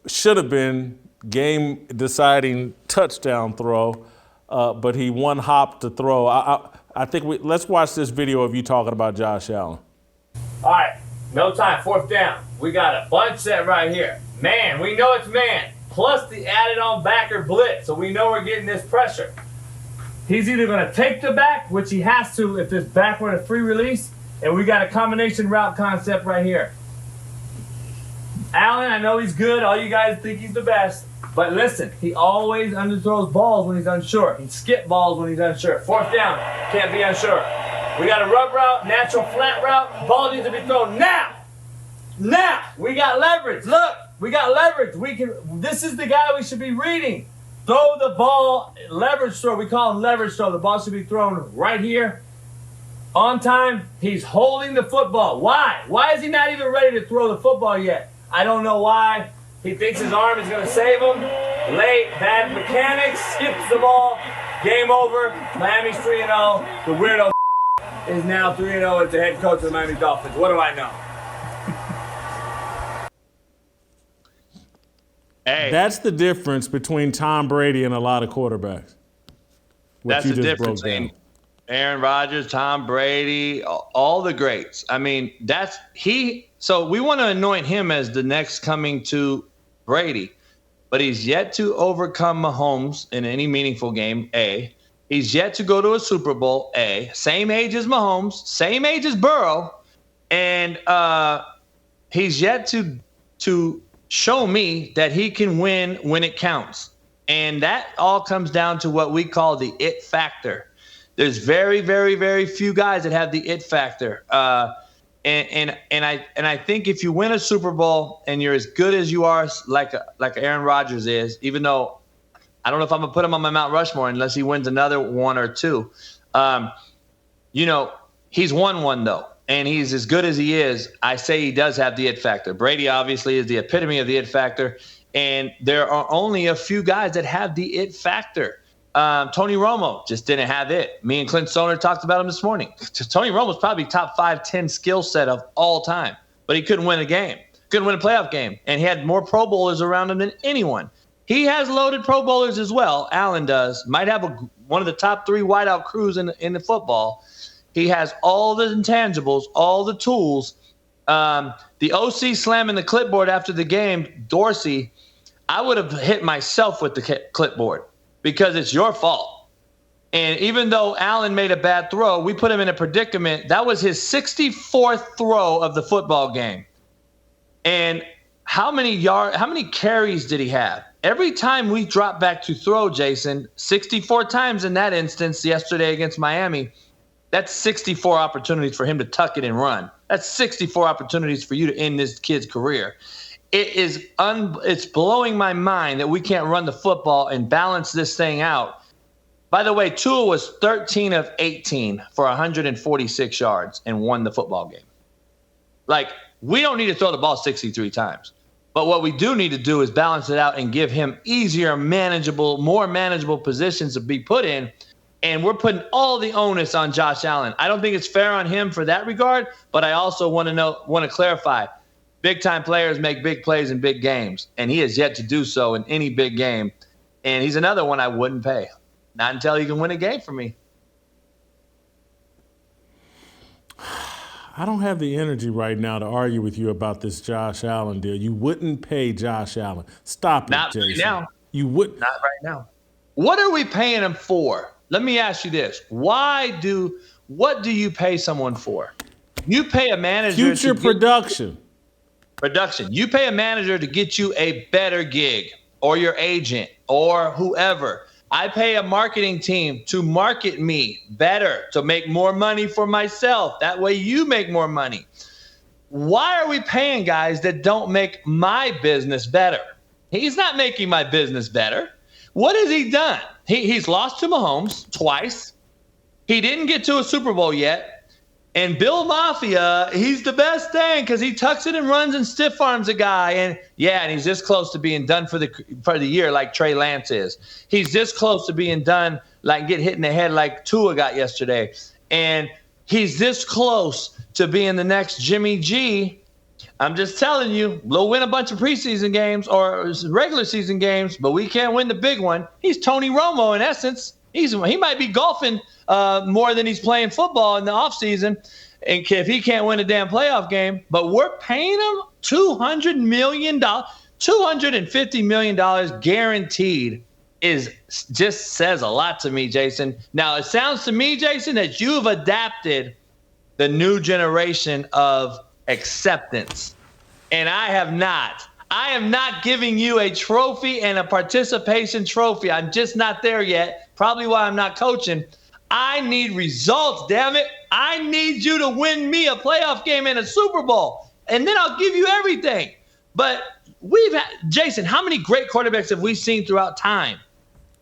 Speaker 1: should have been game-deciding touchdown throw, but he one hop to throw. I think let's watch this video of you talking about Josh Allen.
Speaker 8: All right, no time, 4th down. We got a bunch set right here. Man, we know it's man, plus the added on backer blitz, so we know we're getting this pressure. He's either going to take the back, which he has to if this back were a free release, and we got a combination route concept right here. Allen, I know he's good. All you guys think he's the best. But listen, he always underthrows balls when he's unsure. He skip balls when he's unsure. 4th down, can't be unsure. We got a rub route, natural flat route. Ball needs to be thrown now. Now, we got leverage. Look, we got leverage. This is the guy we should be reading. Throw the ball, leverage throw. We call him leverage throw. The ball should be thrown right here. On time, he's holding the football. Why? Why is he not even ready to throw the football yet? I don't know why. He thinks his arm is going to save him. Late, bad mechanics, skips the ball. Game over. Miami's 3-0. The weirdo is now 3-0 as the head coach of the Miami Dolphins. What do I know?
Speaker 7: Hey,
Speaker 1: That's the difference between Tom Brady and a lot of quarterbacks. What
Speaker 7: that's
Speaker 1: you
Speaker 7: the
Speaker 1: just
Speaker 7: difference
Speaker 1: broke down.
Speaker 7: between Aaron Rodgers, Tom Brady, all the greats. I mean, so we want to anoint him as the next coming to Brady, but he's yet to overcome Mahomes in any meaningful game, A. He's yet to go to a Super Bowl, A. Same age as Mahomes, same age as Burrow, and he's yet to show me that he can win when it counts. And that all comes down to what we call the it factor. There's very, very, very few guys that have the it factor. And I think if you win a Super Bowl and you're as good as you are, like Aaron Rodgers is, even though I don't know if I'm gonna put him on my Mount Rushmore unless he wins another one or two. He's won one though, and he's as good as he is. I say he does have the it factor. Brady obviously is the epitome of the it factor, and there are only a few guys that have the it factor. Tony Romo just didn't have it. Me and Clint Stoner talked about him this morning. Tony Romo's probably top 5-10 skill set of all time, but he couldn't win a game, couldn't win a playoff game, and he had more Pro Bowlers around him than anyone. He has loaded Pro Bowlers as well. Allen does. Might have one of the top 3 wideout crews in the football. He has all the intangibles, all the tools. The OC slamming the clipboard after the game, Dorsey, I would have hit myself with the clipboard because it's your fault. And even though Allen made a bad throw, we put him in a predicament. That was his 64th throw of the football game. And how many carries did he have? Every time we drop back to throw, Jason, 64 times in that instance yesterday against Miami, that's 64 opportunities for him to tuck it and run. That's 64 opportunities for you to end this kid's career. It's blowing my mind that we can't run the football and balance this thing out. By the way, Tua was 13 of 18 for 146 yards and won the football game. Like, we don't need to throw the ball 63 times. But what we do need to do is balance it out and give him easier, more manageable positions to be put in. And we're putting all the onus on Josh Allen. I don't think it's fair on him for that regard, but I also want to clarify. Big-time players make big plays in big games, and he has yet to do so in any big game. And he's another one I wouldn't pay. Not until he can win a game for me.
Speaker 1: I don't have the energy right now to argue with you about this Josh Allen deal. You wouldn't pay Josh Allen. Stop it,
Speaker 7: Not
Speaker 1: Jason.
Speaker 7: right now.
Speaker 1: You wouldn't.
Speaker 7: Not right now. What are we paying him for? Let me ask you this. What do you pay someone for? You pay a manager
Speaker 1: Future production.
Speaker 7: You pay a manager to get you a better gig, or your agent, or whoever. I pay a marketing team to market me better, to make more money for myself. That way you make more money. Why are we paying guys that don't make my business better? He's not making my business better. What has he done? He's lost to Mahomes twice. He didn't get to a Super Bowl yet. And Bill Mafia, he's the best thing because he tucks it and runs and stiff arms a guy. And he's this close to being done for the year like Trey Lance is. He's this close to being done, like get hit in the head like Tua got yesterday. And he's this close to being the next Jimmy G. I'm just telling you, we'll win a bunch of preseason games or regular season games, but we can't win the big one. He's Tony Romo in essence. He might be golfing more than he's playing football in the offseason, and if he can't win a damn playoff game. But we're paying him $200 million, $250 million guaranteed just says a lot to me, Jason. Now, it sounds to me, Jason, that you've adapted the new generation of acceptance, and I have not. I am not giving you a trophy and a participation trophy. I'm just not there yet. Probably why I'm not coaching. I need results, damn it. I need you to win me a playoff game and a Super Bowl, and then I'll give you everything. But Jason, how many great quarterbacks have we seen throughout time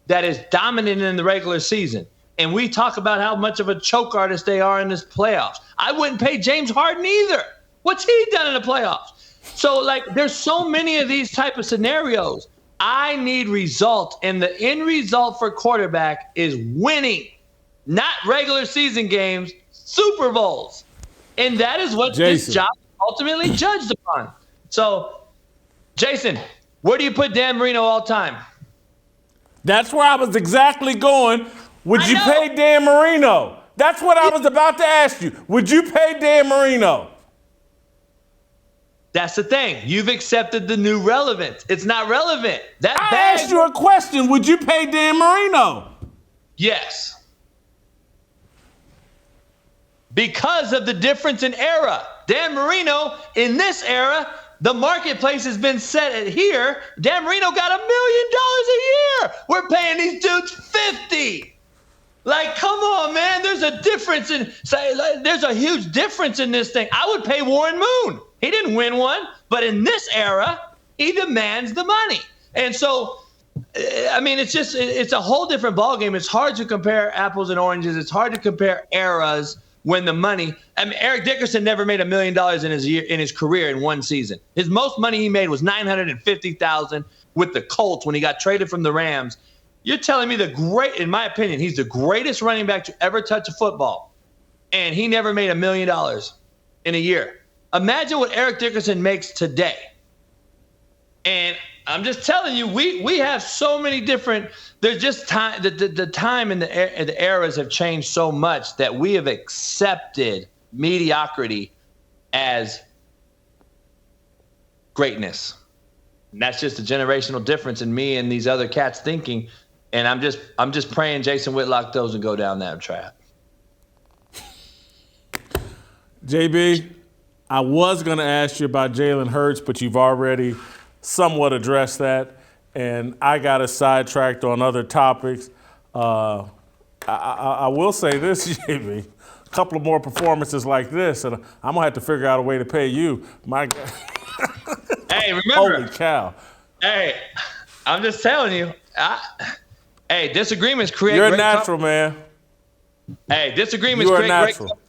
Speaker 7: that is dominant in the regular season? And we talk about how much of a choke artist they are in this playoffs. I wouldn't pay James Harden either. What's he done in the playoffs? So, there's so many of these type of scenarios. I need results, and the end result for quarterback is winning, not regular season games, Super Bowls. And that is what this job is ultimately judged upon. So, Jason, where do you put Dan Marino all time?
Speaker 1: That's where I was exactly going. Would you pay Dan Marino? That's what I was about to ask you. Would you pay Dan Marino?
Speaker 7: That's the thing. You've accepted the new relevance. It's not relevant.
Speaker 1: I asked you a question. Would you pay Dan Marino?
Speaker 7: Yes. Because of the difference in era. Dan Marino, in this era, the marketplace has been set at here. Dan Marino got $1 million a year. We're paying these dudes $50. Like, come on, man. There's a difference there's a huge difference in this thing. I would pay Warren Moon. He didn't win one, but in this era, he demands the money. And so, I mean, it's a whole different ballgame. It's hard to compare apples and oranges. It's hard to compare eras when the money. I mean, Eric Dickerson never made $1 million in his career in one season. His most money he made was $950,000 with the Colts when he got traded from the Rams. You're telling me in my opinion, he's the greatest running back to ever touch a football, and he never made $1 million in a year. Imagine what Eric Dickerson makes today. And I'm just telling you, we have so many different. There's just time. The time and the eras have changed so much that we have accepted mediocrity as greatness. And that's just a generational difference in me and these other cats thinking. And I'm just praying Jason Whitlock doesn't go down that trap.
Speaker 1: JB, I was going to ask you about Jalen Hurts, but you've already somewhat addressed that, and I got us sidetracked on other topics. I will say this, JB, a couple of more performances like this, and I'm going to have to figure out a way to pay you. My God.
Speaker 7: Hey, remember.
Speaker 1: Holy cow.
Speaker 7: Hey, I'm just telling you. Hey, disagreements create
Speaker 1: You're
Speaker 7: great
Speaker 1: a natural, man.
Speaker 7: Hey, disagreements
Speaker 1: You're
Speaker 7: create
Speaker 1: a natural.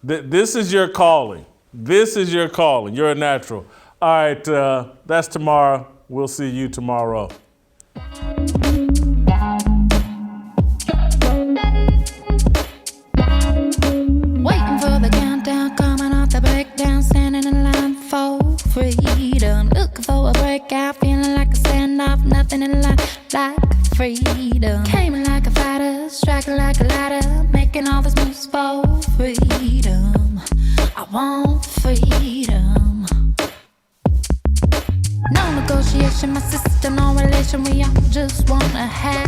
Speaker 1: This is your calling. This is your calling. You're a natural. All right, that's tomorrow. We'll see you tomorrow.
Speaker 3: Waiting for the countdown, coming off the breakdown, standing in line for freedom. Looking for a breakout, feeling like a standoff, nothing in life like freedom. Came in like a fighter, striking like a ladder, making all these moves for freedom. I want freedom. No negotiation, my sister, no relation, we all just wanna have